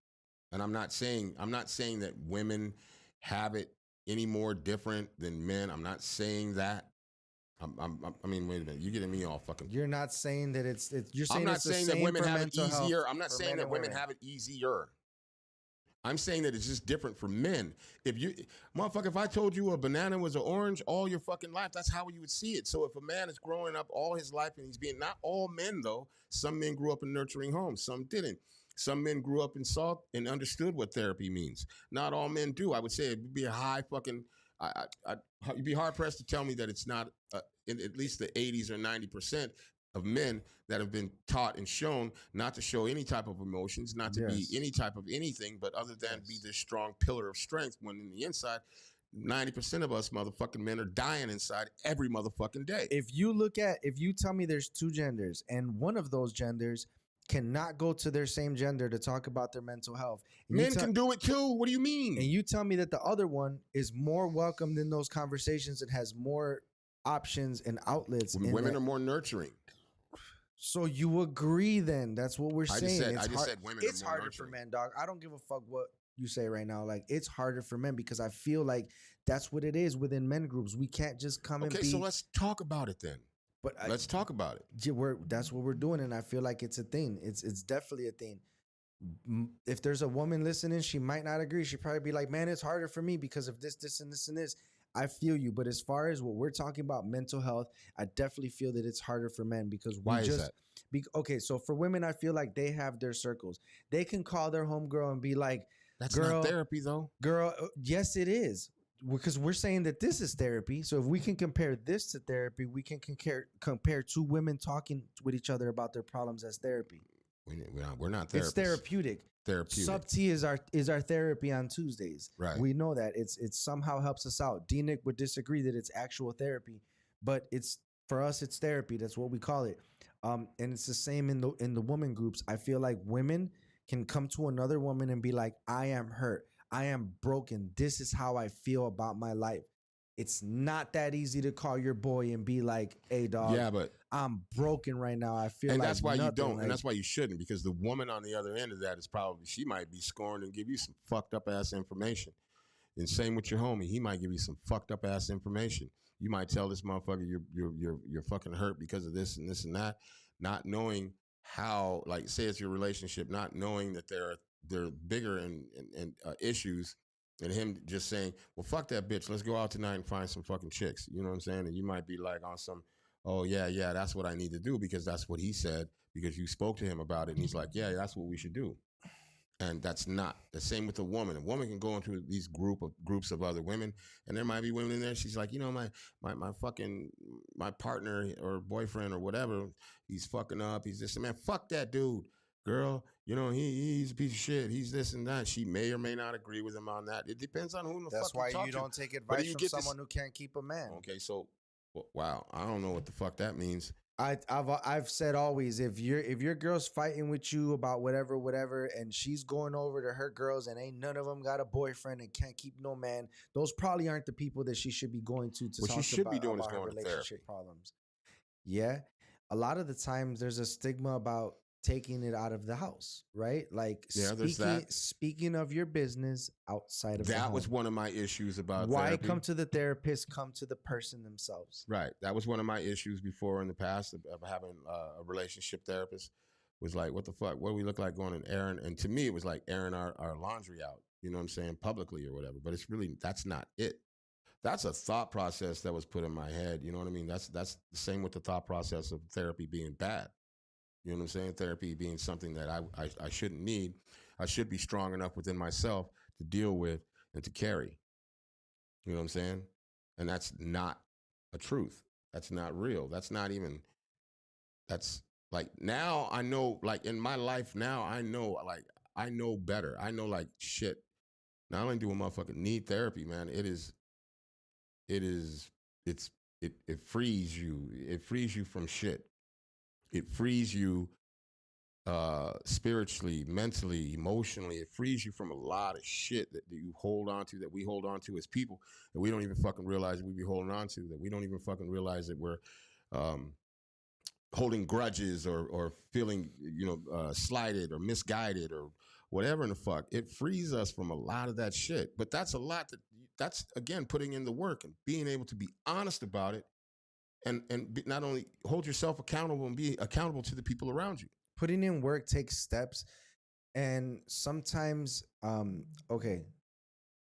And I'm not saying that women have it any more different than men. I'm not saying that. I mean, wait a minute. You're getting me all fucking. You're not saying that it's. You're saying I'm not it's saying the that same women for have it mental easier. health I'm not for saying men that and women have it easier. I'm saying that it's just different for men. Motherfucker, if I told you a banana was an orange all your fucking life, that's how you would see it. So if a man is growing up all his life and he's being, not all men though, some men grew up in nurturing homes, some didn't. Some men grew up and saw and understood what therapy means. Not all men do. I would say it would be a high fucking You'd be hard pressed to tell me that it's not in at least the 80s or 90% of men that have been taught and shown not to show any type of emotions, not to be Yes. any type of anything, but other than be Yes. this strong pillar of strength. When in the inside, 90% of us motherfucking men are dying inside every motherfucking day. If you tell me there's two genders and one of those genders cannot go to their same gender to talk about their mental health, and Men can do it too. What do you mean? and you tell me that the other one is more welcomed in those conversations and has more options and outlets. Women are more nurturing. So you agree then? That's what we're I saying. just said women It's are more harder nurturing. for men, dog. I don't give a fuck what you say right now. Like, it's harder for men because I feel like that's what it is within men groups. We can't just come and Okay, be. so let's talk about it then. But Let's talk about it. that's what we're doing, and I feel like it's a thing. It's definitely a thing. If there's a woman listening, she might not agree. She'd probably be like, "Man, it's harder for me because of this, this, and this, and this." I feel you, but as far as what we're talking about, mental health, I definitely feel that it's harder for men because Why is that? Okay, so for women, I feel like they have their circles. They can call their homegirl and be like, That's girl, not therapy though. "Girl, yes, it is." Because we're saying that this is therapy. So if we can compare this to therapy, we can compare two women talking with each other about their problems as therapy. We're not therapists. It's therapeutic. Therapeutic. Sub T is our therapy on Tuesdays. Right. We know that it somehow helps us out. D-Nick would disagree that it's actual therapy, but it's for us it's therapy. That's what we call it. And it's the same in the woman groups. I feel like women can come to another woman and be like, "I am hurt. I am broken. This is how I feel about my life." It's not that easy to call your boy and be like, "Hey, dog, Yeah, but I'm broken right now. I feel and like that's why you nothing." don't, Like, and that's why you shouldn't, because the woman on the other end of that is probably she might be scorned and give you some fucked up ass information. And same with your homie, he might give you some fucked up ass information. You might tell this motherfucker you're fucking hurt because of this and this and that, not knowing how, like, say it's your relationship, not knowing that there are bigger and issues. And him just saying, "Well, fuck that bitch. Let's go out tonight and find some fucking chicks." You know what I'm saying? And you might be like on some, "Oh yeah, that's what I need to do because that's what he said because you spoke to him about it." And he's like, "Yeah, that's what we should do." And that's not the same with a woman. A woman can go into these groups of other women, and there might be women in there. She's like, my fucking my partner or boyfriend or whatever, he's fucking up. He's this, man. Fuck that dude. Girl, he's a piece of shit. He's this and that. She may or may not agree with him on that. It depends on who the that's fuck why you talk you to. don't take But advice you from get this- someone who can't keep a man. Okay, so wow, I don't know what the fuck that means. I've said always, if your girl's fighting with you about whatever, and she's going over to her girls and ain't none of them got a boyfriend and can't keep no man, those probably aren't the people that she should be going to What talk she should about, be doing is about her going to relationship therapy. problems. Yeah, a lot of the times there's a stigma about taking it out of the house, right? Like, Yeah, there's that. speaking of your business outside of the That home. was one of my issues about Why therapy. come to the therapist? Come to the person themselves. Right. That was one of my issues before in the past of having a relationship therapist. Was like, what the fuck? What do we look like going and airing? And to me, it was like airing our laundry out, you know what I'm saying, publicly or whatever. But it's really, that's not it. That's a thought process that was put in my head. You know what I mean? That's the same with the thought process of therapy being bad. You know what I'm saying? Therapy being something that I shouldn't need. I should be strong enough within myself to deal with and to carry. You know what I'm saying? And that's not a truth. That's not real. That's not even, that's like, now I know, like in my life now, I know better. I know, like, shit. Not only do a motherfucker need therapy, man, it frees you. It frees you from shit. It frees you spiritually, mentally, emotionally. It frees you from a lot of shit that you hold on to, that we hold on to as people, that we don't even fucking realize we be holding on to, that we don't even fucking realize that we're holding grudges or feeling, slighted or misguided or whatever in the fuck. It frees us from a lot of that shit. But that's a lot that's again putting in the work and being able to be honest about it, and not only hold yourself accountable and be accountable to the people around you. Putting in work takes steps, and sometimes, okay,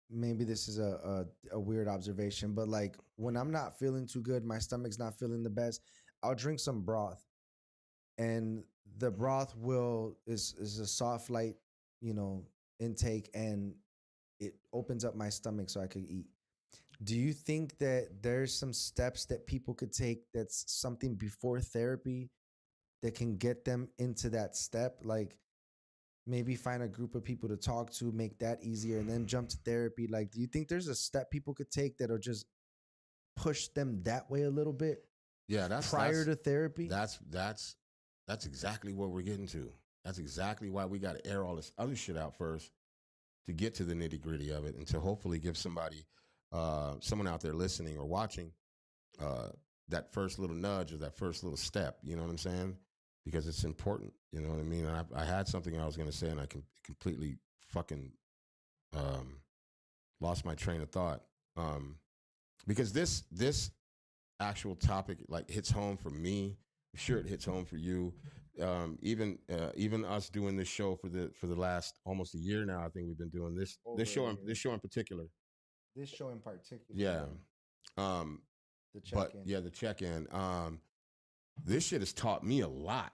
maybe this is a weird observation, but like when I'm not feeling too good, my stomach's not feeling the best, I'll drink some broth, and the broth is a soft, light, intake, and it opens up my stomach so I could eat. Do you think that there's some steps that people could take that's something before therapy that can get them into that step? Like maybe find a group of people to talk to, make that easier, and then jump to therapy. Like, do you think there's a step people could take that'll just push them that way a little bit Yeah, prior to therapy? that's exactly what we're getting to. That's exactly why we got to air all this other shit out first to get to the nitty gritty of it, and to hopefully give somebody, someone out there listening or watching, that first little nudge or that first little step. You know what I'm saying? Because it's important. You know what I mean? And I had something I was going to say, and I completely fucking lost my train of thought. Because this actual topic like hits home for me. I'm sure it hits home for you. Even us doing this show for the last almost a year now. I think we've been doing this show in particular. This show in particular. Yeah. The But check-in. yeah, the check-in. This shit has taught me a lot.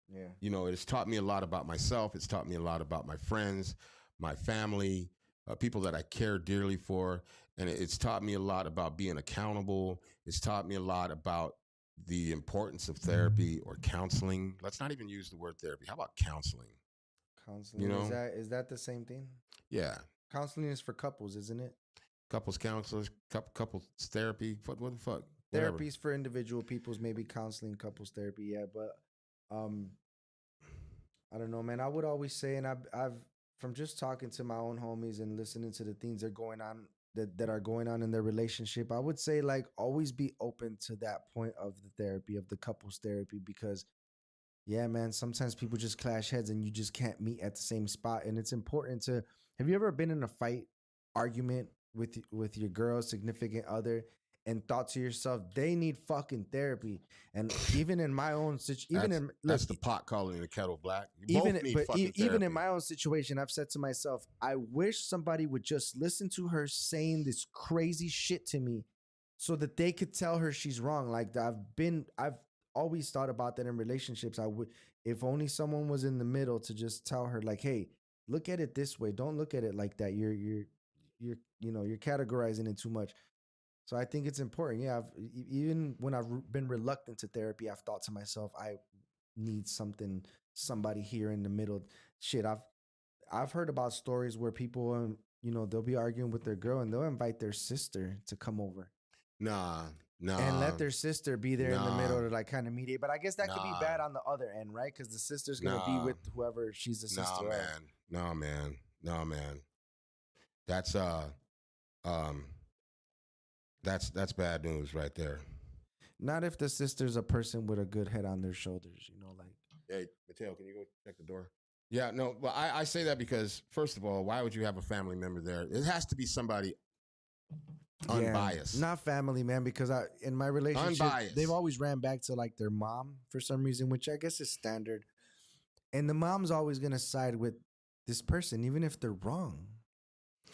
Yeah. You know, it's taught me a lot about myself. It's taught me a lot about my friends, my family, people that I care dearly for. And it's taught me a lot about being accountable. It's taught me a lot about the importance of therapy or counseling. Let's not even use the word therapy. How about counseling? Counseling. You know? Is that the same thing? Yeah. Counseling is for couples, isn't it? Couples counselors, couples therapy. What the fuck? Whatever. Therapy's for individual people's, maybe counseling, couples therapy. Yeah, but I don't know, man. I would always say, and I've from just talking to my own homies and listening to the things that are going on that are going on in their relationship, I would say like always be open to that point of the therapy, of the couples therapy, because yeah, man, sometimes people just clash heads and you just can't meet at the same spot. And it's important to, have you ever been in a fight, argument with your girl, significant other, and thought to yourself, they need fucking therapy? And even in my own situation, that's the pot calling the kettle black. You both need fucking even therapy. in my own situation, I've said to myself, I wish somebody would just listen to her saying this crazy shit to me so that they could tell her she's wrong. Like I've always thought about that in relationships. I would, if only someone was in the middle to just tell her like, hey, look at it this way. Don't look at it like that. You're categorizing it too much. So I think it's important. Yeah, even when I've been reluctant to therapy, I've thought to myself, I need somebody here in the middle. Shit, I've heard about stories where people, they'll be arguing with their girl and they'll invite their sister to come over. Nah. And let their sister be there in the middle to like kind of mediate. But I guess that could be bad on the other end, right? Because the sister's gonna be with whoever she's the sister. No, man. That's that's bad news right there. Not if the sister's a person with a good head on their shoulders, like. Hey, Mateo, can you go check the door? Yeah, no, but I say that because, first of all, why would you have a family member there? It has to be somebody unbiased. Yeah, not family, man, because in my relationship, Unbiased. they've always ran back to like their mom for some reason, which I guess is standard. And the mom's always going to side with this person, even if they're wrong.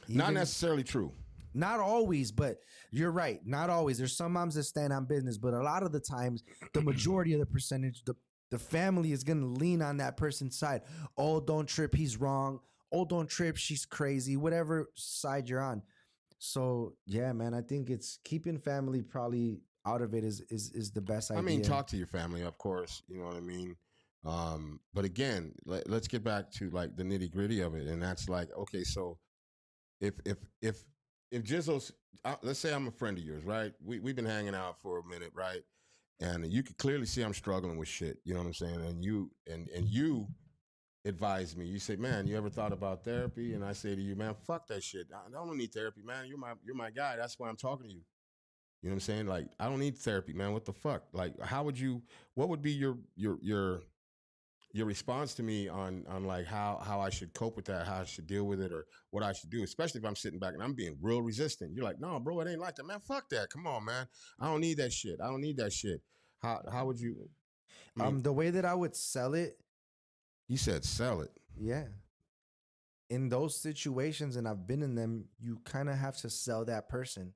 Not necessarily true. Not always, but you're right. Not always. There's some moms that stand on business, but a lot of the times, the majority of the percentage, the family is going to lean on that person's side. Oh, don't trip, he's wrong. Oh, don't trip, she's crazy. Whatever side you're on. So yeah, man, I think it's keeping family probably out of it is the best idea. I mean, talk to your family, of course. You know what I mean. But again, let's get back to like the nitty gritty of it, and that's like, okay, so if Jizzle's, let's say I'm a friend of yours, right? We've been hanging out for a minute, right? And you can clearly see I'm struggling with shit. You know what I'm saying? And you advise me. You say, man, you ever thought about therapy? And I say to you, man, fuck that shit. I don't need therapy, man. You're my guy. That's why I'm talking to you. You know what I'm saying? Like, I don't need therapy, man. What the fuck? Like, what would be your response to me on like how I should cope with that, how I should deal with it, or what I should do, especially if I'm sitting back and I'm being real resistant. You're like, no, bro, it ain't like that, man. Fuck that. Come on, man. I don't need that shit. How would you? The way that I would sell it. You said sell it. Yeah. In those situations, and I've been in them, you kind of have to sell that person.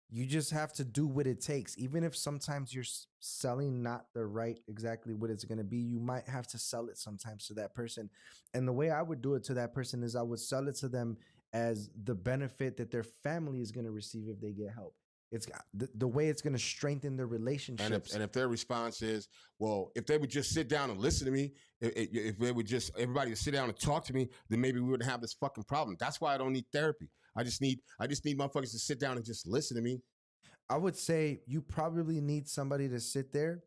You just have to do what it takes. Even if sometimes you're selling not the right exactly what it's going to be, you might have to sell it sometimes to that person. And the way I would do it to that person is I would sell it to them as the benefit that their family is going to receive if they get help. It's the way it's going to strengthen their relationships. And if their response is, well, if they would just sit down and listen to me, if they would just, everybody would sit down and talk to me, then maybe we wouldn't have this fucking problem. That's why I don't need therapy. I just need motherfuckers to sit down and just listen to me. I would say you probably need somebody to sit there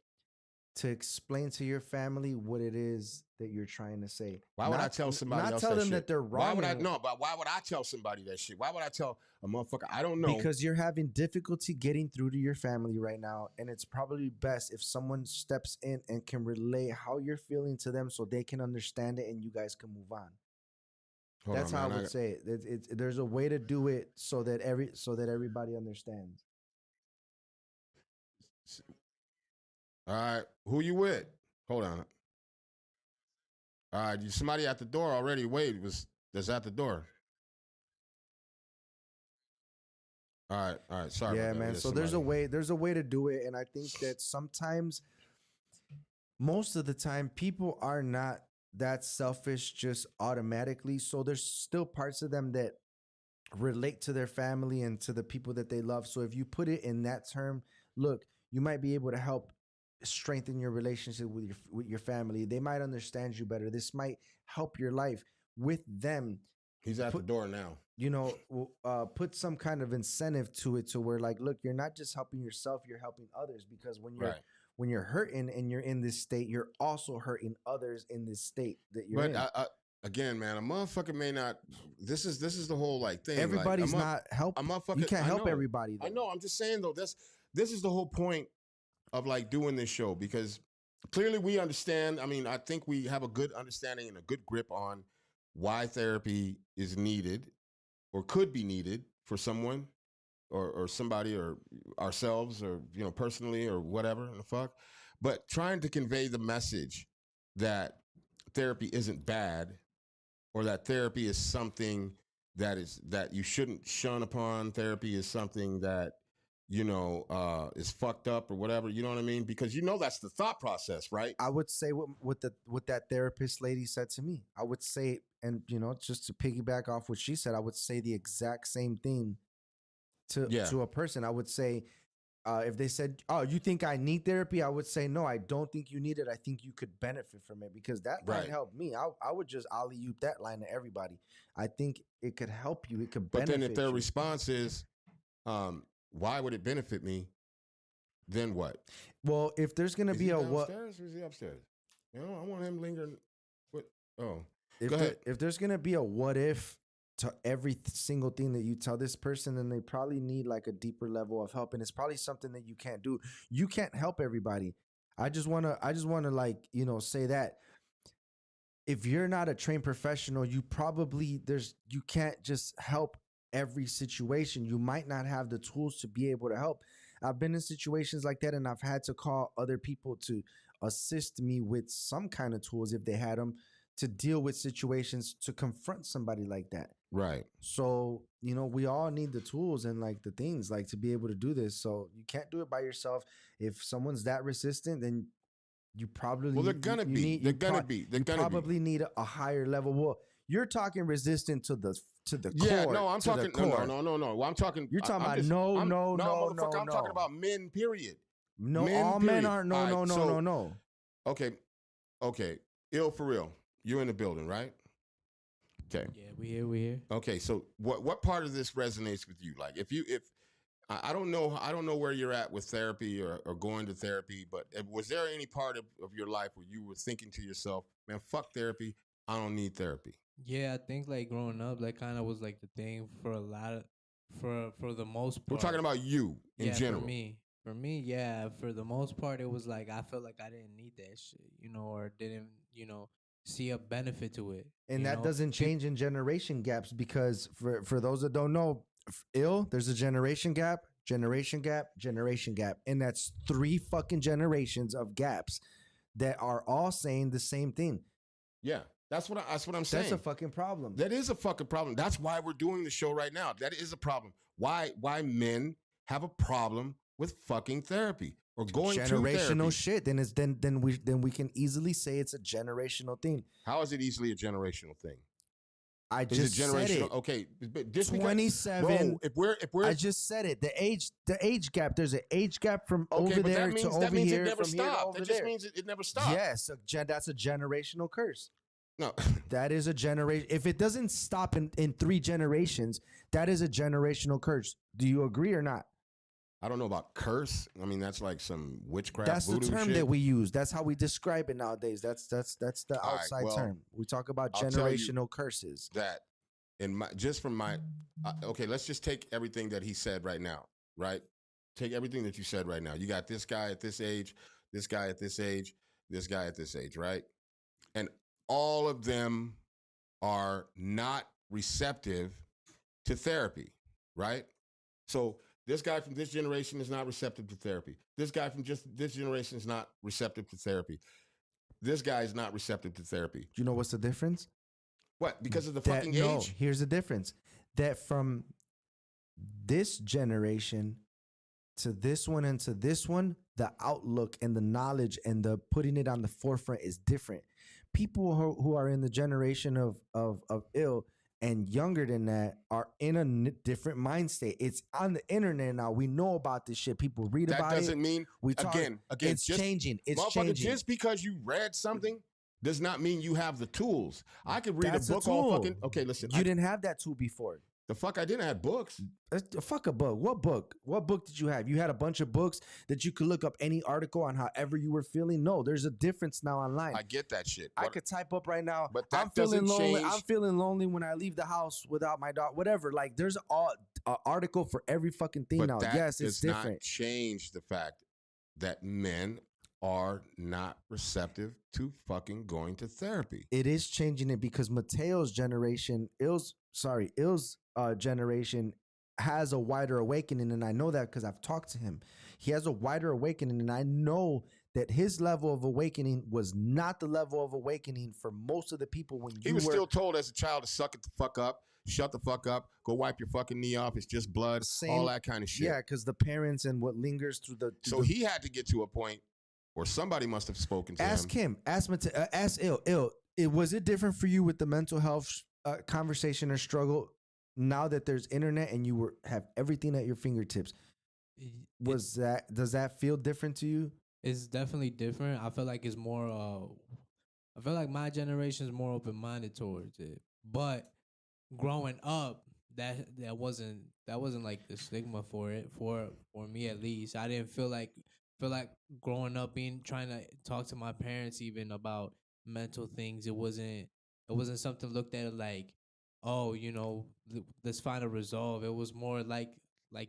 to explain to your family what it is that you're trying to say. Why would I tell somebody not else tell that them shit? that they're wrong? Why would I no? But why would I tell somebody that shit? Why would I tell a motherfucker? I don't know. Because you're having difficulty getting through to your family right now, and it's probably best if someone steps in and can relay how you're feeling to them, so they can understand it and you guys can move on. Hold That's on, how man. I would say it. There's a way to do it so that everybody understands. All right, who you with? Hold on. All right, somebody at the door already. Wade that's at the door. All right. Sorry. Yeah, about that. man. So there's a way to do it, and I think that sometimes, most of the time, people are not that selfish just automatically. So there's still parts of them that relate to their family and to the people that they love. So if you put it in that term, look, you might be able to help strengthen your relationship with your family. They might understand you better. This might help your life with them. He's at the door now. You know, put some kind of incentive to it, to where, like, look, you're not just helping yourself, you're helping others, because when you're hurting and you're in this state, you're also hurting others in this state that you're in. But again, man, a motherfucker may not. This is the whole like thing. Everybody's like, not helping. A You can't help know, everybody, though. I know. I'm just saying though. This is the whole point of like doing this show, because clearly we understand. I mean, I think we have a good understanding and a good grip on why therapy is needed or could be needed for someone or somebody or ourselves or, you know, personally or whatever the fuck. But trying to convey the message that therapy isn't bad, or that therapy is something that you shouldn't shun upon. Therapy is something that, you know, is fucked up or whatever. You know what I mean? Because you know that's the thought process, right? I would say what that therapist lady said to me. I would say, and you know, just to piggyback off what she said, I would say the exact same thing to a person. I would say, if they said, "Oh, you think I need therapy?" I would say, "No, I don't think you need it. I think you could benefit from it," because that might help me. I would just alley-oop that line to everybody. I think it could help you. It could benefit. But then if their you. response is, why would it benefit me? Then what? Well, if there's gonna be a what? Downstairs or is he upstairs? You know, I want him lingering. What? Oh, If go ahead. if there's gonna be a what if to every single thing that you tell this person, then they probably need like a deeper level of help, and it's probably something that you can't do. You can't help everybody. I just wanna like, you know, say that if you're not a trained professional, you can't just help every situation. You might not have the tools to be able to help. I've been in situations like that, and I've had to call other people to assist me with some kind of tools if they had them, to deal with situations, to confront somebody like that. Right. So, you know, we all need the tools and like the things like to be able to do this. So you can't do it by yourself. If someone's that resistant, then you probably Well, they're gonna be. They're gonna be. They're gonna probably need a higher level. Well, you're talking resistant to the core. Yeah, no, I'm to the talking. core. No. Well, I'm talking. You're talking about motherfucker, I'm talking about men. Period. No, Men, all men period. aren't. All right, No. Okay. Ill for real. You're in the building, right? Okay. Yeah, we here. Okay. So what part of this resonates with you? Like, if I don't know where you're at with therapy or going to therapy, but was there any part of your life where you were thinking to yourself, man, fuck therapy, I don't need therapy? Yeah, I think like growing up, that kind of was like the thing for a lot of, for the most part. We're talking about you in general. For me, yeah, for the most part, it was like I felt like I didn't need that shit, you know, or didn't, you know, see a benefit to it. And that doesn't change in generation gaps, because for those that don't know, there's a generation gap, and that's 3 fucking generations of gaps that are all saying the same thing. Yeah, that's what I'm saying. That's a fucking problem. That is a fucking problem. That's why we're doing the show right now. That is a problem. Why men have a problem with fucking therapy or going to therapy. Generational shit. Then we can easily say it's a generational thing. How is it easily a generational thing? I Is just it said generational? it. Okay, but just because, 27. bro, if we're I just said it. The age gap. There's an age gap from okay, over but there that to means over here, it never from here to stopped. over That just there. means it never stopped. Yes, that's a generational curse. No, That is a generation. If it doesn't stop in 3 generations, that is a generational curse. Do you agree or not? I don't know about curse. I mean, that's like some witchcraft. That's the voodoo term shit. that we use. That's how we describe it nowadays. That's the All right, outside well, term. We talk about I'll tell you generational curses. that in my just from my okay, let's just take everything that he said right now, right? Take everything that you said right now. You got this guy at this age, this guy at this age, this guy at this age, right? And all of them are not receptive to therapy, right? So this guy from this generation is not receptive to therapy. This guy from just this generation is not receptive to therapy. This guy is not receptive to therapy. Do you know what's the difference? What? Because of the That, fucking no, age? here's the difference. That from this generation to this one and to this one, the outlook and the knowledge and the putting it on the forefront is different. People who are in the generation of ill and younger than that are in a different mind state. It's on the internet now. We know about this shit. People read That about it. doesn't mean We talk. again. It's just, changing. It's motherfucker, changing. just because you read something does not mean you have the tools. I could read That's a a book all tool. fucking. Okay, listen. You didn't have that tool before. The fuck I didn't have books. Fuck a book. What book? What book did you have? You had a bunch of books that you could look up any article on however you were feeling. No, there's a difference now online. I get that shit. I What- could type up right now. But that I'm feeling doesn't lonely. change- I'm feeling lonely when I leave the house without my dog. Whatever. Like there's an article for every fucking thing but now. that Yes, it's does not different. change the fact that men are not receptive to fucking going to therapy. It is changing it because Mateo's generation, Ill's generation has a wider awakening, and I know that because I've talked to him. He has a wider awakening, and I know that his level of awakening was not the level of awakening for most of the people when He you was were still told as a child to suck it the fuck up, shut the fuck up, go wipe your fucking knee off. It's just blood, all Same- that kind of shit. yeah, because the parents and what lingers through the So he had to get to a point, or somebody must have spoken to ask him. him, ask Ill. Was it different for you with the mental health conversation or struggle now that there's internet and you have everything at your fingertips? Does that feel different to you? It's definitely different. I feel like it's more. I feel like my generation is more open minded towards it. But growing up, that wasn't like the stigma for it for me at least. I didn't feel like growing up trying to talk to my parents even about mental things. It wasn't something looked at like, oh, let's find a resolve. It was more like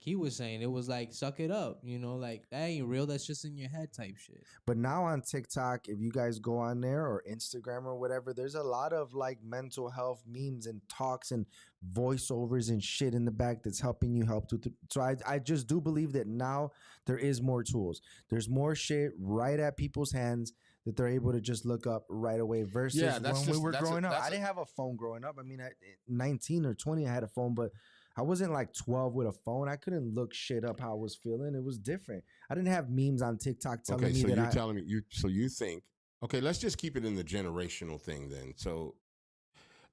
he was saying, it was like, suck it up, like that ain't real. That's just in your head type shit. But now on TikTok, if you guys go on there or Instagram or whatever, there's a lot of like mental health memes and talks and voiceovers and shit in the back that's helping you help to. So I just do believe that now there is more tools. There's more shit right at people's hands that they're able to just look up right away versus when we were growing up. I didn't have a phone growing up. I mean, at 19 or 20, I had a phone, but I wasn't like 12 with a phone. I couldn't look shit up how I was feeling. It was different. I didn't have memes on TikTok telling me so that you're telling me so you think, okay, let's just keep it in the generational thing then. So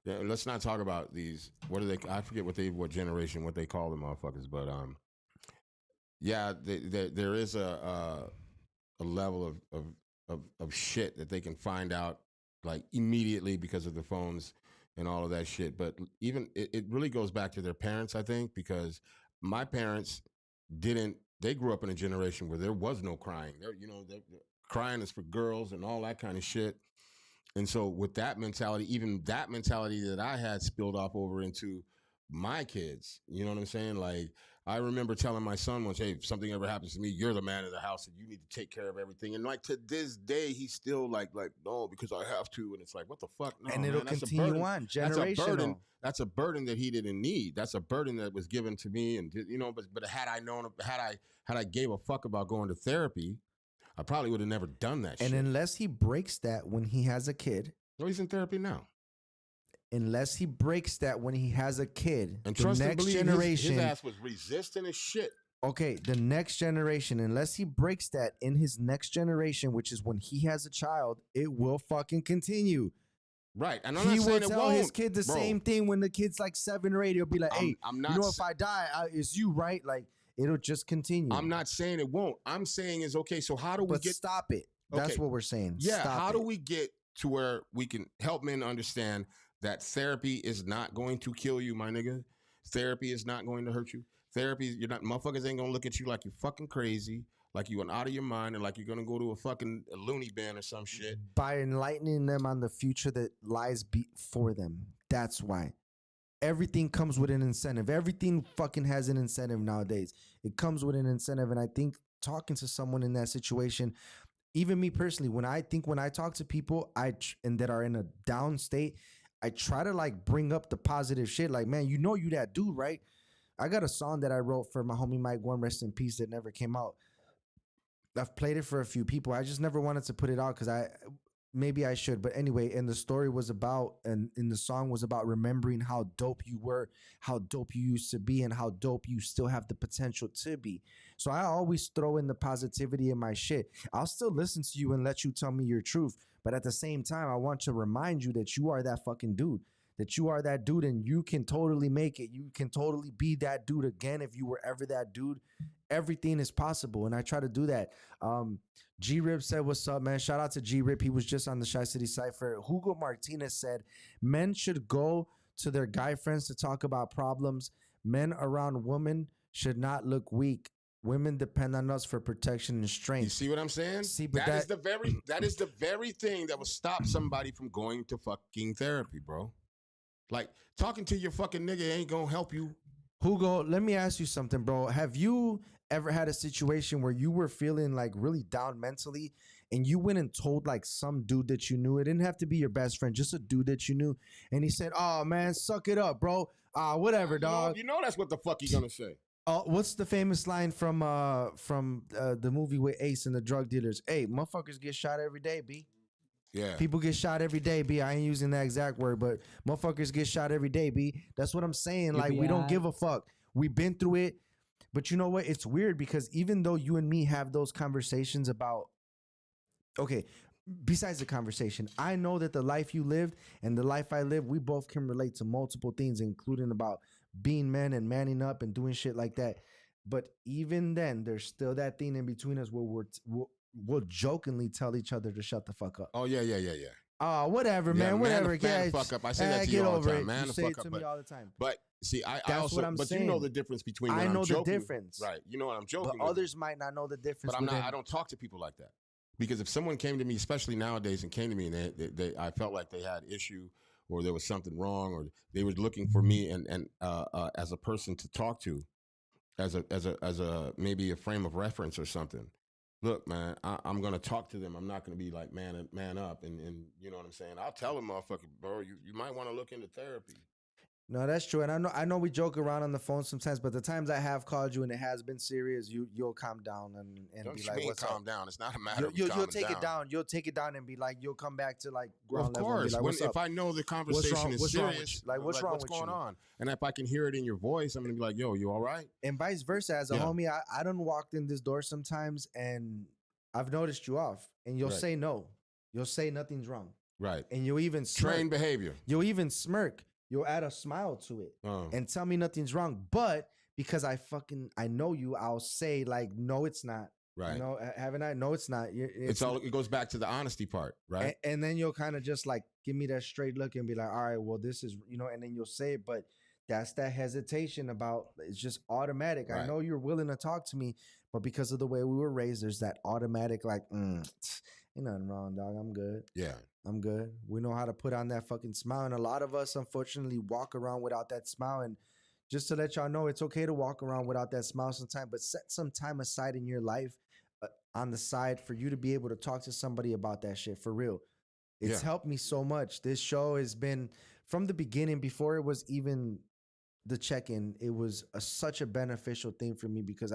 yeah, let's not talk about these, what are they, I forget what generation, what they call the motherfuckers, but yeah, there is a level of shit that they can find out like immediately because of the phones and all of that shit. But even it really goes back to their parents, I think, because my parents they grew up in a generation where there was no crying. Crying is for girls and all that kind of shit. And so with that mentality, even that mentality that I had spilled off over into my kids, you know what I'm saying? Like, I remember telling my son once, hey, if something ever happens to me, you're the man of the house and you need to take care of everything. And like to this day, he's still like, no, because I have to. And it's like, what the fuck? No, and it'll man, that's a continue burden. on, That's a burden. generational. That's a burden that he didn't need. That's a burden that was given to me. And but had I known, had I gave a fuck about going to therapy, I probably would have never done that shit. And unless he breaks that when he has a kid, well, he's in therapy now. unless he breaks that when he has a kid, And the trust and next believe generation, his ass was resisting as shit. okay, the next generation, unless he breaks that in his next generation, which is when he has a child, it will fucking continue. Right. And I'm He not will saying it tell won't. his kid the bro. same thing when the kid's like 7 or 8. He'll be like, "Hey, I'm you not. know, if I die, it's you, right?" Like it'll just continue. I'm not saying it won't. I'm saying is okay. So how do we But get? stop it. That's Okay. what we're saying. Yeah. Stop How it. do we get to where we can help men understand that therapy is not going to kill you, my nigga? Therapy is not going to hurt you. Therapy, you're not. Motherfuckers ain't gonna look at you like you fucking crazy, like you out of your mind, and like you're gonna go to a fucking loony bin or some shit. By enlightening them on the future that lies before them. That's why. Everything comes with an incentive. Everything fucking has an incentive nowadays. It comes with an incentive. And I think talking to someone in that situation, even me personally, when I talk to people and that are in a down state, I try to like bring up the positive shit. Like, man, you know you that dude, right? I got a song that I wrote for my homie Mike One, rest in peace, that never came out. I've played it for a few people. I just never wanted to put it out because maybe I should. But anyway, and the story was about, and in the song was about remembering how dope you were, how dope you used to be, and how dope you still have the potential to be. So I always throw in the positivity in my shit. I'll still listen to you and let you tell me your truth. But at the same time, I want to remind you that you are that fucking dude. That you are that dude and you can totally make it. You can totally be that dude again if you were ever that dude. Everything is possible. And I try to do that. G-Rip said, "What's up, man?" Shout out to G-Rip. He was just on the Shy City Cypher. Hugo Martinez said, "Men should go to their guy friends to talk about problems. Men around women should not look weak. Women depend on us for protection and You strength." see what I'm saying? See, but that is the very thing that will stop somebody from going to fucking therapy, bro. Like talking to your fucking nigga ain't gonna help you. Hugo, let me ask you something, bro. Have you ever had a situation where you were feeling like really down mentally and you went and told like some dude that you knew? It didn't have to be your best friend, just a dude that you knew. And he said, "Oh man, suck it up, bro. Whatever, dog." You know that's what the fuck he gonna say. What's the famous line from the movie with Ace and the drug dealers? "Hey, motherfuckers get shot every day, B." Yeah. People get shot every day, B. I ain't using that exact word, but motherfuckers get shot every day, B. That's what I'm saying. Like, we don't give a fuck. We've been through it. But you know what? It's weird because even though you and me have those conversations about, okay, besides the conversation, I know that the life you lived and the life I live, we both can relate to multiple things, including about being men and manning up and doing shit like that. But even then, there's still that thing in between us where we'll jokingly tell each other to shut the fuck up. Oh yeah. Oh, whatever, man. Whatever. Man the fuck up. I say that to get you all over the time. it. Man You the say fuck it to up. me all the time. But see, I That's also, what I'm but saying. you know the difference between when I I'm know the joking, difference. right? You know what I'm joking. But others might not know the difference. But I don't talk to people like that because if someone came to me, especially nowadays, and came to me and I felt like they had issue or there was something wrong or they were looking for me and as a person to talk to, as a maybe a frame of reference or something. Look, man, I'm gonna talk to them. I'm not gonna be like man up and you know what I'm saying. I'll tell them, motherfucker, bro, you might want to look into therapy. No, that's true. And I know we joke around on the phone sometimes, but the times I have called you and it has been serious, you'll calm down and Don't be you like, mean "What's calm up?" down? It's not a matter of You'll calming take it down. You'll take it down and be like, you'll come back to like ground Of level. And be course, like, "What's up?" if I know the conversation is what's wrong with serious, you? Like, what's wrong with going you? on? And if I can hear it in your voice, I'm gonna be like, yo, you all right? And vice versa. As a Yeah. homie, I done walked in this door sometimes and I've noticed you off and you'll Right. say no. You'll say nothing's wrong. Right. And you'll even smirk. Trained behavior. You'll even smirk. You'll add a smile to it Oh. and tell me nothing's wrong. But because I know you, I'll say like, "No, it's not." Right. You know, haven't I? No, it's not. It goes back to the honesty part, right? And then you'll kind of just like give me that straight look and be like, "All right, well, this is," and then you'll say it. But that's that hesitation about, it's just automatic. I Right. know you're willing to talk to me, but because of the way we were raised, there's that automatic like, ain't nothing wrong, dog. I'm good. Yeah. I'm good. We know how to put on that fucking smile. And a lot of us, unfortunately, walk around without that smile. And just to let y'all know, it's okay to walk around without that smile sometimes, but set some time aside in your life on the side for you to be able to talk to somebody about that shit for real. It's helped me so much. This show has been, from the beginning, before it was even the check-in, it was such a beneficial thing for me because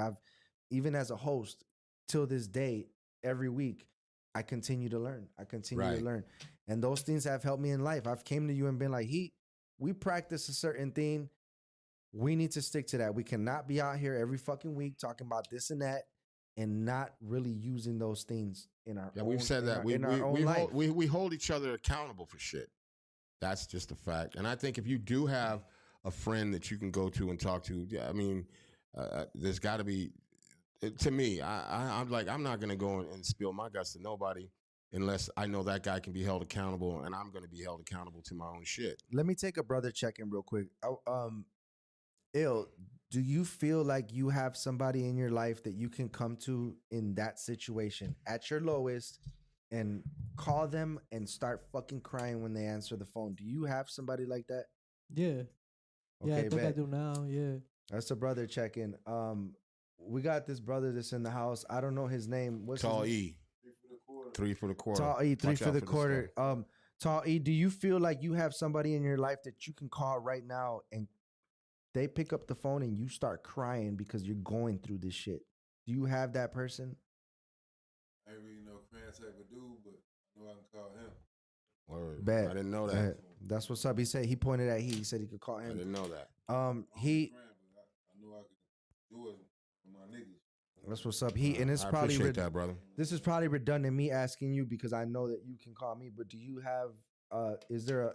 even as a host, till this day, every week, I continue to learn. And those things have helped me in life. I've came to you and been like, we practice a certain thing. We need to stick to that. We cannot be out here every fucking week talking about this and that and not really using those things in our We've said that. We hold each other accountable for shit. That's just a fact. And I think if you do have a friend that you can go to and talk to, yeah, I mean, there's got to be. To me, I'm like, I'm not gonna go and spill my guts to nobody unless I know that guy can be held accountable, and I'm gonna be held accountable to my own shit. Let me take a brother check-in real quick. Ill, do you feel like you have somebody in your life that you can come to in that situation at your lowest and call them and start fucking crying when they answer the phone? Do you have somebody like that? Yeah. Yeah, I Okay, think I bet. do now. Yeah. That's a brother check-in. We got this brother that's in the house. I don't know his name. What's Tall his name? E, 3 for the quarter. Tall E, three Watch for out the this quarter. guy. Tall E, do you feel like you have somebody in your life that you can call right now and they pick up the phone and you start crying because you're going through this shit? Do you have that person? I ain't really no crayon type of dude, but I know I can call him. Word. Bet. I didn't know that. That's what's up. He said he pointed at he said he could call I him. didn't know that. He I know I can do it for my niggas. that's what's up. He and it's I probably appreciate that, brother. this is probably redundant me asking you because I know that you can call me, but do you have is there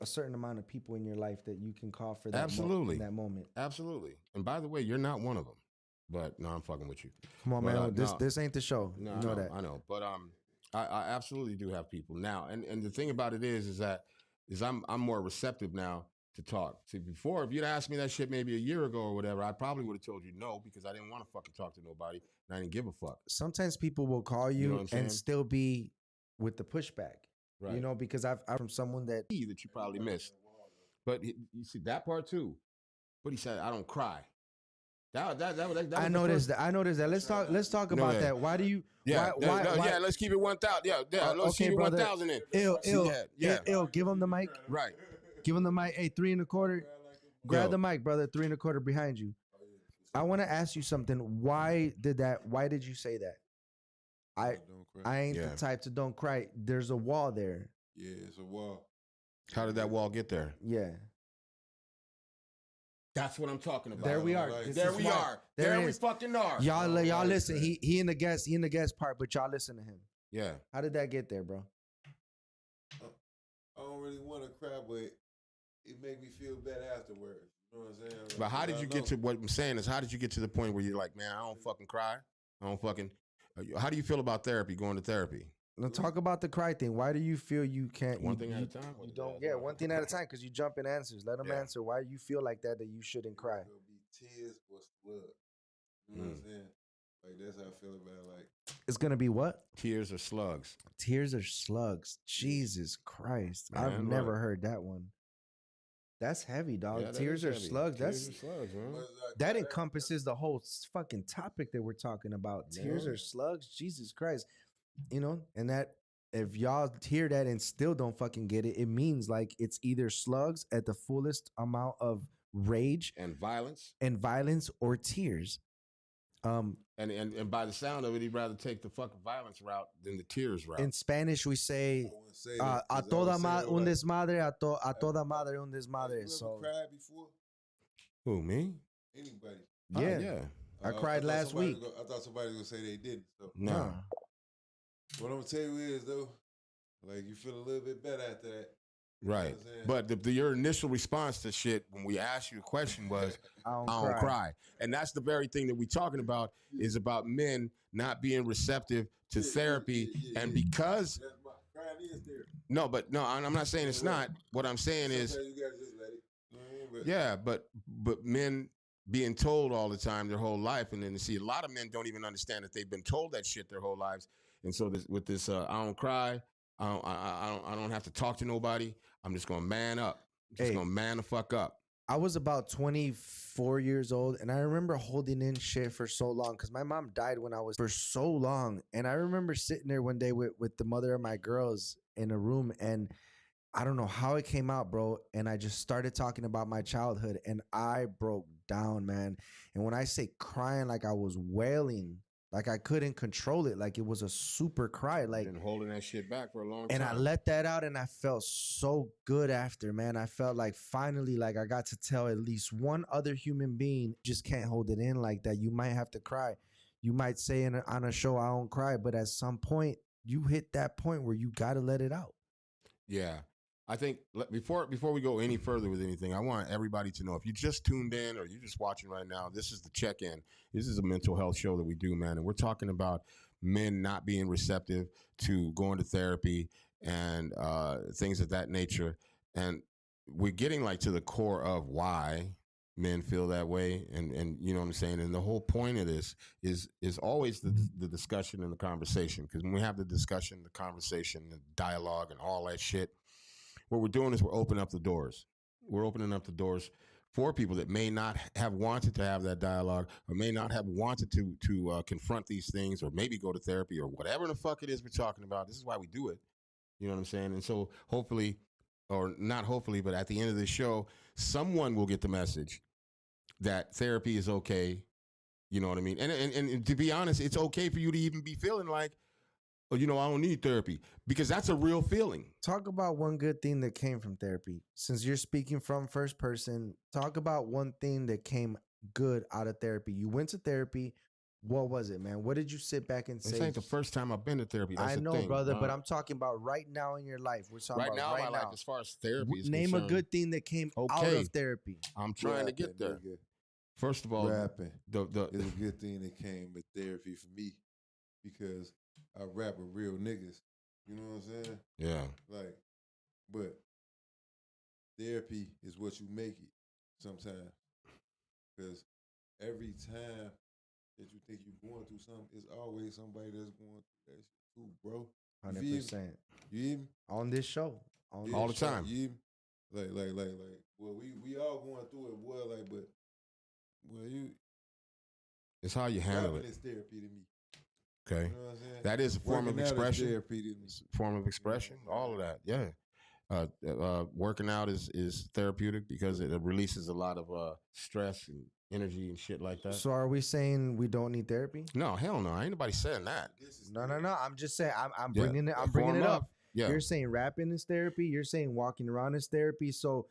a certain amount of people in your life that you can call for that Absolutely. in that moment? Absolutely. And by the way, you're not one of them. But no, I'm fucking with you. Come on, But, man. no. This ain't the show. No, you know that. I know. But I absolutely do have people now. And the thing about it is that I'm more receptive now to talk. See, before, if you'd asked me that shit maybe a year ago or whatever, I probably would have told you no because I didn't want to fucking talk to nobody and I didn't give a fuck. Sometimes people will call You you, know what I'm saying? and still be with the pushback. Right. You know, because I'm from someone that that you probably missed. But you see that part too. But he said, I don't cry. That was I the noticed first- that. I noticed that. Let's talk No, about yeah. that. Why do you? Yeah, Why? yeah. Let's keep it 1,000. Yeah, let's Okay, keep it brother. 1,000 in. Ill. Yeah. Ill. Give him the mic. Right. Give him the mic. Hey, 3 1/4. Grab Yo. the mic, brother. 3 1/4 behind you. I want to ask you something. Why did you say that? I Don't cry. ain't Yeah. the type to don't cry. There's a wall there. Yeah, it's a wall. How did that wall get there? Yeah. That's what I'm talking about. There we are. Like, This There is we why. are. There There it we is. fucking are. Y'all like listen. that. He in the guest part, but y'all listen to him. Yeah. How did that get there, bro? I don't really want to cry, but it make me feel bad afterwards. You know what I'm saying? But how did I you get know. to what I'm saying is how did you get to the point where you're like, man, I don't fucking cry. I don't fucking. How do you feel about therapy? Going to therapy? Now talk about the cry thing. Why do you feel you can't? One you, thing you, at a time. You don't. Yeah, one thing at a time. Because you jump in answers. Let them Yeah. answer. Why you feel like that you shouldn't cry? It'll be tears or blood. You know what I'm saying? Like that's how I feel about it. Like It's gonna be what? Tears or slugs? Tears or slugs? Jesus Christ! Man, I've never right. heard that one. That's heavy, dog. Yeah, that Tears is or heavy. slugs? Tears That's or slugs, man. but it's like, that encompasses the whole fucking topic that we're talking about. Tears Yeah. or slugs? Jesus Christ! You know, and that if y'all hear that and still don't fucking get it, it means like it's either slugs at the fullest amount of rage And violence. and violence or tears. And by the sound of it, he'd rather take the fucking violence route than the tears route. In Spanish, we say I wouldn't say a that, 'cause I toda would say it un like, desmadre, a toda madre un you desmadre. ever So cried before? Who, me? Anybody? Oh, yeah, yeah. I cried thought last somebody week. I thought somebody was gonna say they didn't. So No. Nah. what I'm gonna tell you is though, like you feel a little bit better after that. Right. what I'm saying? But your initial response to shit when we asked you the question was, I don't, I don't cry. And that's the very thing that we're talking about is about men not being receptive to therapy. And because, That's my crying is there. no, I'm not saying it's not. What I'm saying is, Sometimes you gotta just let it. You know what I mean? But yeah, but men being told all the time their whole life, and then you see a lot of men don't even understand that they've been told that shit their whole lives. And so with this, I don't cry. I don't have to talk to nobody. I'm just gonna man up. Just Hey. gonna man the fuck up. I was about 24 years old, and I remember holding in shit for so long because my mom died when I was for so long. And I remember sitting there one day with the mother of my girls in a room, and I don't know how it came out, bro. And I just started talking about my childhood, and I broke down, man. And when I say crying, like I was wailing, like I couldn't control it, like it was a super cry, like. Been holding that shit back for a long And time. I let that out, and I felt so good after, man. I felt like finally, like I got to tell at least one other human being, just can't hold it in like that. You might have to cry. You might say on a show, I don't cry, but at some point, you hit that point where you got to let it out. Yeah. I think before we go any further with anything, I want everybody to know, if you just tuned in or you're just watching right now, this is the check-in. This is a mental health show that we do, man, and we're talking about men not being receptive to going to therapy and things of that nature. And we're getting like to the core of why men feel that way, and you know what I'm saying. And the whole point of this is always the discussion and the conversation, because when we have the discussion, the conversation, the dialogue, and all that shit, what we're doing is we're opening up the doors. We're opening up the doors for people that may not have wanted to have that dialogue, or may not have wanted to confront these things, or maybe go to therapy, or whatever the fuck it is we're talking about. This is why we do it. You know what I'm saying? And so hopefully, or not hopefully, but at the end of the show, someone will get the message that therapy is okay. You know what I mean? And to be honest, it's okay for you to even be feeling like, oh, you know, I don't need therapy, because that's a real feeling. Talk about one good thing that came from therapy. Since you're speaking from first person, talk about one thing that came good out of therapy. You went to therapy. What was it, man? What did you sit back and say? This ain't the first time I've been to therapy. That's I the know, thing, brother, but I'm talking about right now in your life. We're talking right about now, right my now. life, as far as therapy is Name concerned, a good thing that came out Okay. of therapy. I'm trying to get Rapping, there. nigga. First of all, Rapping the is a good thing that came with therapy for me, because I rap with real niggas. You know what I'm saying? yeah, Like, but therapy is what you make it sometimes. Because every time that you think you're going through something, it's always somebody that's going through that shit too, bro. You feel me? 100%. You hear me? On this show. On All this the show. time. You hear me? Like, well, we all going through it, boy, like, but, well, you, it's how you handle rapping it. is therapy to me. Okay, You know what I'm saying? that is a form of Working out is expression. therapy to me. Form of expression. All of that. Yeah. Working out is therapeutic because it releases a lot of stress and energy and shit like that. So are we saying we don't need therapy? No, hell no. Ain't nobody saying that. This is No. I'm just saying I'm Yeah, bringing it. a I'm bringing form it up. of- Yeah. You're saying rapping is therapy. You're saying walking around is therapy. So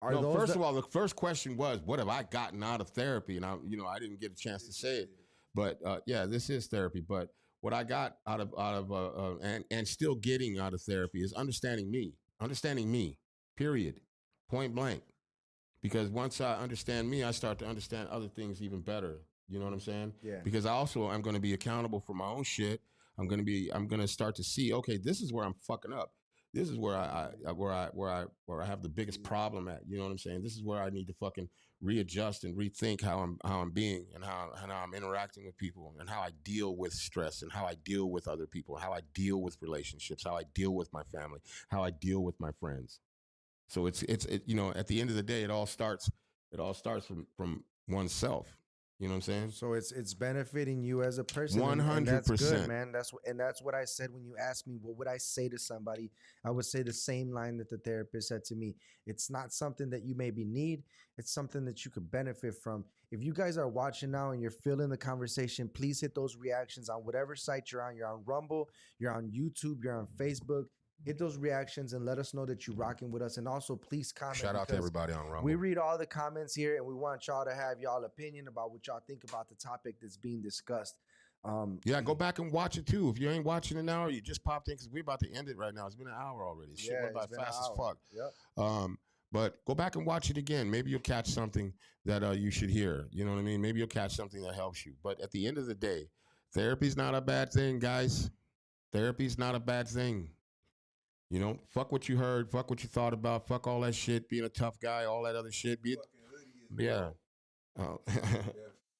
are No, those? first of all, the first question was, what have I gotten out of therapy? And I didn't get a chance to say it, but yeah, this is therapy. But what I got out of and still getting out of therapy is understanding me, period, point blank. Because once I understand me, I start to understand other things even better. You know what I'm saying? Yeah. Because I also am going to be accountable for my own shit. I'm going to start to see, okay, this is where I'm fucking up. This is where I have the biggest problem at. You know what I'm saying? This is where I need to fucking readjust and rethink how I'm being, and how I'm interacting with people, and how I deal with stress, and how I deal with other people, how I deal with relationships, how I deal with my family, how I deal with my friends. So it's you know, at the end of the day, it all starts from oneself. You know what I'm saying? So it's benefiting you as a person. and that's 100%. good, man. That's what I said when you asked me what would I say to somebody. I would say the same line that the therapist said to me. It's not something that you maybe need. It's something that you could benefit from. If you guys are watching now and you're feeling the conversation, please hit those reactions on whatever site you're on. You're on Rumble, you're on YouTube, you're on Facebook. Hit those reactions and let us know that you're rocking with us. And also, please comment. Shout out to because everybody on Rumble. we read all the comments here, and we want y'all to have y'all opinion about what y'all think about the topic that's being discussed. Yeah, go back and watch it too. If you ain't watching it now, or you just popped in, because we're about to end it right now. It's been an hour already. Shit Yeah, went by it's been an fast as hour. fuck. Yep. But go back and watch it again. Maybe you'll catch something that you should hear. You know what I mean? Maybe you'll catch something that helps you. But at the end of the day, therapy's not a bad thing, guys. Therapy's not a bad thing. You know, fuck what you heard, fuck what you thought about, fuck all that shit, being a tough guy, all that other shit. Be it, Fucking hoodie is yeah. dope. Oh. That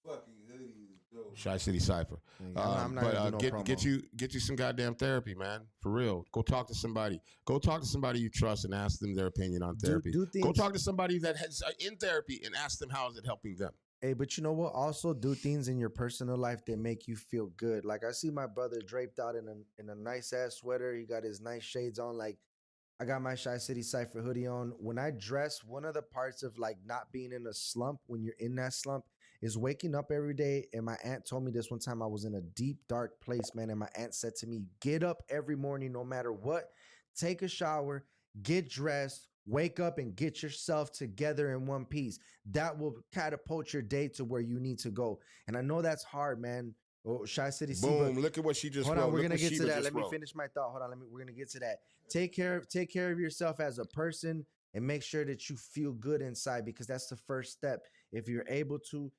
fucking hoodie is dope. Shy City Cypher. I'm not gonna do no get promo. you some goddamn therapy, man. For real. Go talk to somebody. Go talk to somebody you trust and ask them their opinion on therapy. do Go things- talk to somebody that has in therapy and ask them how is it helping them. Hey, but you know what? Also do things in your personal life that make you feel good. Like I see my brother draped out in a nice ass sweater. He got his nice shades on. Like I got my Shy City Cypher hoodie on. When I dress, one of the parts of like not being in a slump when you're in that slump is waking up every day. And my aunt told me this one time. I was in a deep, dark place, man. And my aunt said to me, get up every morning, no matter what, take a shower, get dressed, wake up and get yourself together in one piece. That will catapult your day to where you need to go. And I know that's hard, man. Oh, Shy City Boom! Sheba. Look at what she just Hold wrote. on, we're Look gonna what get to Sheba that. just Let me wrote. finish my thought. Hold on, we're gonna get to that. Take care of yourself as a person and make sure that you feel good inside because that's the first step. If you're able to,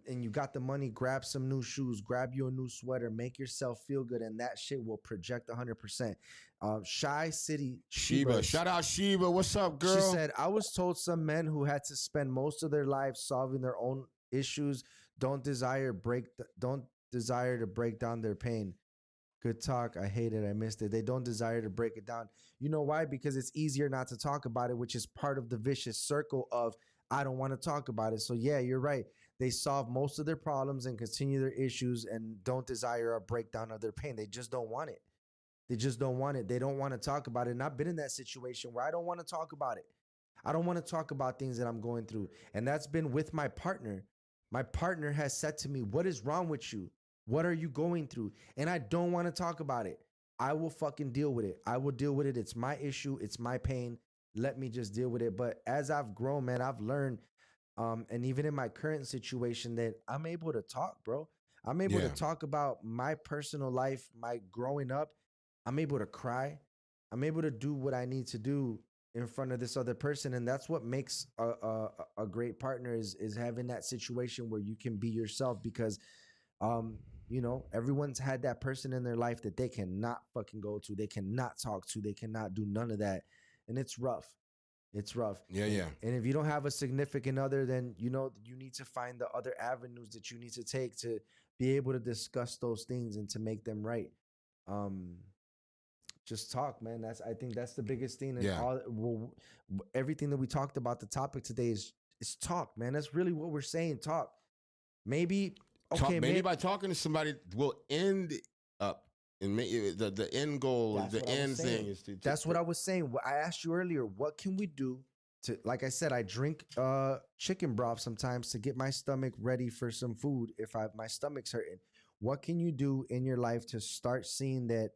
and you got the money, grab some new shoes, grab you a new sweater, make yourself feel good, and that shit will project 100%. Shy City Sheba, shout out Sheba. What's up, girl? She said, I was told some men who had to spend most of their lives solving their own issues don't desire to break down their pain. Good talk. I hate it. I missed it. They don't desire to break it down. You know why? Because it's easier not to talk about it, which is part of the vicious circle of I don't want to talk about it. So yeah, you're right. They solve most of their problems and continue their issues and don't desire a breakdown of their pain. They just don't want it. They just don't want it. They don't want to talk about it. And I've been in that situation where I don't want to talk about it. I don't want to talk about things that I'm going through. And that's been with my partner. My partner has said to me, what is wrong with you? What are you going through? And I don't want to talk about it. I will fucking deal with it. I will deal with it. It's my issue. It's my pain. Let me just deal with it. But as I've grown, man, I've learned, and even in my current situation, that I'm able to talk, bro. I'm able to talk about my personal life, my growing up. I'm able to cry. I'm able to do what I need to do in front of this other person, and that's what makes a great partner is having that situation where you can be yourself because you know, everyone's had that person in their life that they cannot fucking go to, they cannot talk to, they cannot do none of that, and it's rough. It's rough. Yeah. And if you don't have a significant other, then you know you need to find the other avenues that you need to take to be able to discuss those things and to make them right. Just talk, man. I think that's the biggest thing. And everything that we talked about, the topic today is talk, man. That's really what we're saying. Talk. Maybe maybe by talking to somebody will end up and the end goal, the end thing is to. That's what I was saying. I asked you earlier. What can we do to? Like I said, I drink chicken broth sometimes to get my stomach ready for some food if my stomach's hurting. What can you do in your life to start seeing that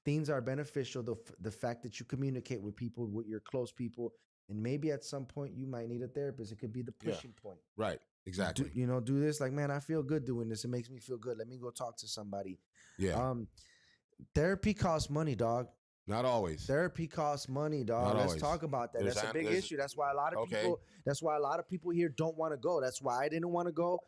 things are beneficial? The fact that you communicate with people, with your close people, and maybe at some point you might need a therapist. It could be the pushing point. Right. Exactly. Do this. Like, man, I feel good doing this. It makes me feel good. Let me go talk to somebody. Yeah. Therapy costs money, dog. Not always. Therapy costs money, dog. Not Let's always. talk about that. That's a big issue. That's why a lot of people. That's why a lot of people here don't want to go. That's why I didn't want to go.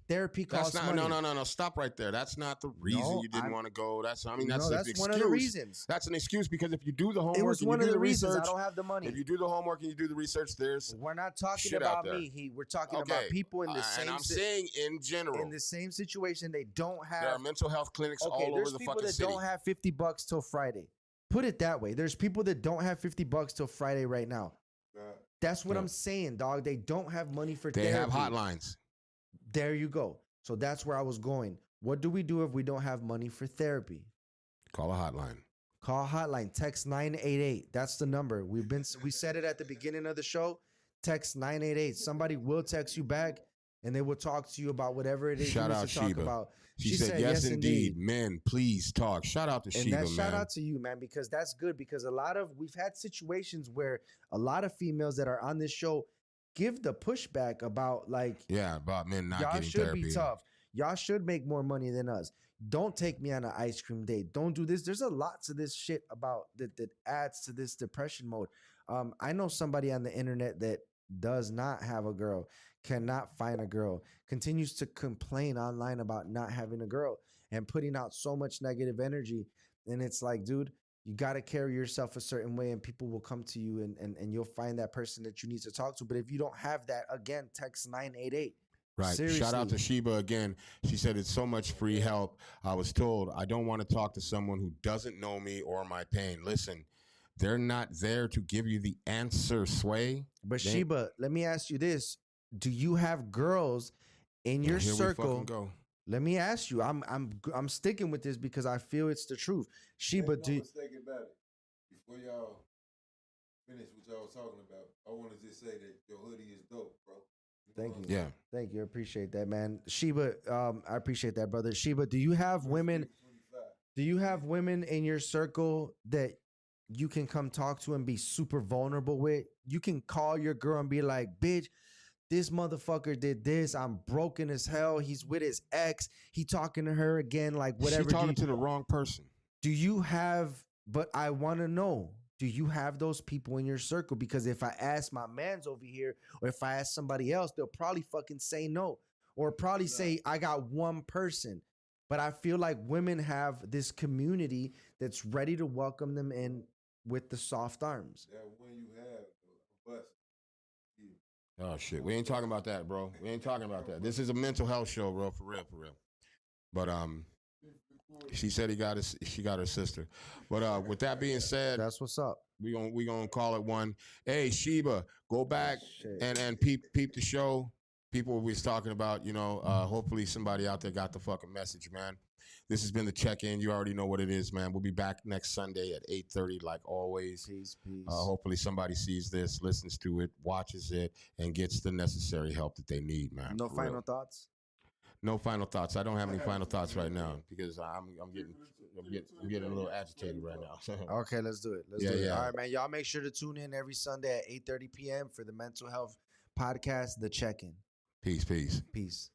Therapy costs money. No. Stop right there. That's not the reason you didn't want to go. That's an excuse. One of the reasons. That's an excuse because if you do the homework, it was one of the reasons. Research, I don't have the money. If you do the homework and you do the research, we're not talking about me. We're talking about people in the same. And I'm saying in general, in the same situation, they don't have. There are mental health clinics all over the fucking city. There's people that don't have $50 till Friday. Put it that way. There's people that don't have $50 till Friday right now. That's what I'm saying, dog. They don't have money for therapy. They have hotlines. There you go. So that's where I was going. What do we do if we don't have money for therapy? Call a hotline. Call a hotline. Text 988. That's the number. We said it at the beginning of the show. Text 988. Somebody will text you back and they will talk to you about whatever it is Shout you out need to talk Sheba. about. She said, yes, indeed. Men, please talk. Shout out to Sheba, man. Shout out to you, man, because that's good. Because we've had situations where a lot of females that are on this show give the pushback about about men not y'all getting should therapy. Be tough. Y'all should make more money than us. Don't take me on an ice cream date. Don't do this. There's a lot to this shit about that adds to this depression mode. I know somebody on the internet that does not have a girl, cannot find a girl, continues to complain online about not having a girl and putting out so much negative energy. And it's like, dude, you got to carry yourself a certain way and people will come to you and you'll find that person that you need to talk to. But if you don't have that, again, text 988. Right. Seriously. Shout out to Sheba again. She said it's so much free help. I was told I don't want to talk to someone who doesn't know me or my pain. Listen, they're not there to give you the answer, Sway. But Sheba, let me ask you this. Do you have girls in your circle? Let me ask you. I'm sticking with this because I feel it's the truth. Sheba, Make no mistake about it. Before y'all finish what y'all was talking about, I want to just say that your hoodie is dope, bro. Thank you. Yeah. Thank you. I appreciate that, man. Sheba, I appreciate that, brother. Sheba, do you have women? Do you have women in your circle that you can come talk to and be super vulnerable with? You can call your girl and be like, bitch, this motherfucker did this. I'm broken as hell. He's with his ex. He talking to her again, like whatever. She talking to the wrong person. Do you have, but I want to know, do you have those people in your circle? Because if I ask my mans over here, or if I ask somebody else, they'll probably fucking say no. Or probably say, I got one person. But I feel like women have this community that's ready to welcome them in with the soft arms. That when you have a bus. Oh shit, we ain't talking about that, bro. We ain't talking about that. This is a mental health show, bro, for real, for real. But she said she got her sister. But with that being said, That's what's up. we gonna call it one. Hey Sheba, go back Shit. and peep the show. People we was talking about, you know, hopefully somebody out there got the fucking message, man. This has been the check-in. You already know what it is, man. We'll be back next Sunday at 8:30, like always. Peace, peace. Hopefully somebody sees this, listens to it, watches it, and gets the necessary help that they need, man. No for final real. thoughts? No final thoughts. I don't have any final thoughts right now because I'm getting a little agitated right now. Okay, let's do it. Let's Yeah, do it. yeah. All right, man. Y'all make sure to tune in every Sunday at 8:30 p.m. for the Mental Health Podcast, The Check-In. Peace, peace. Peace.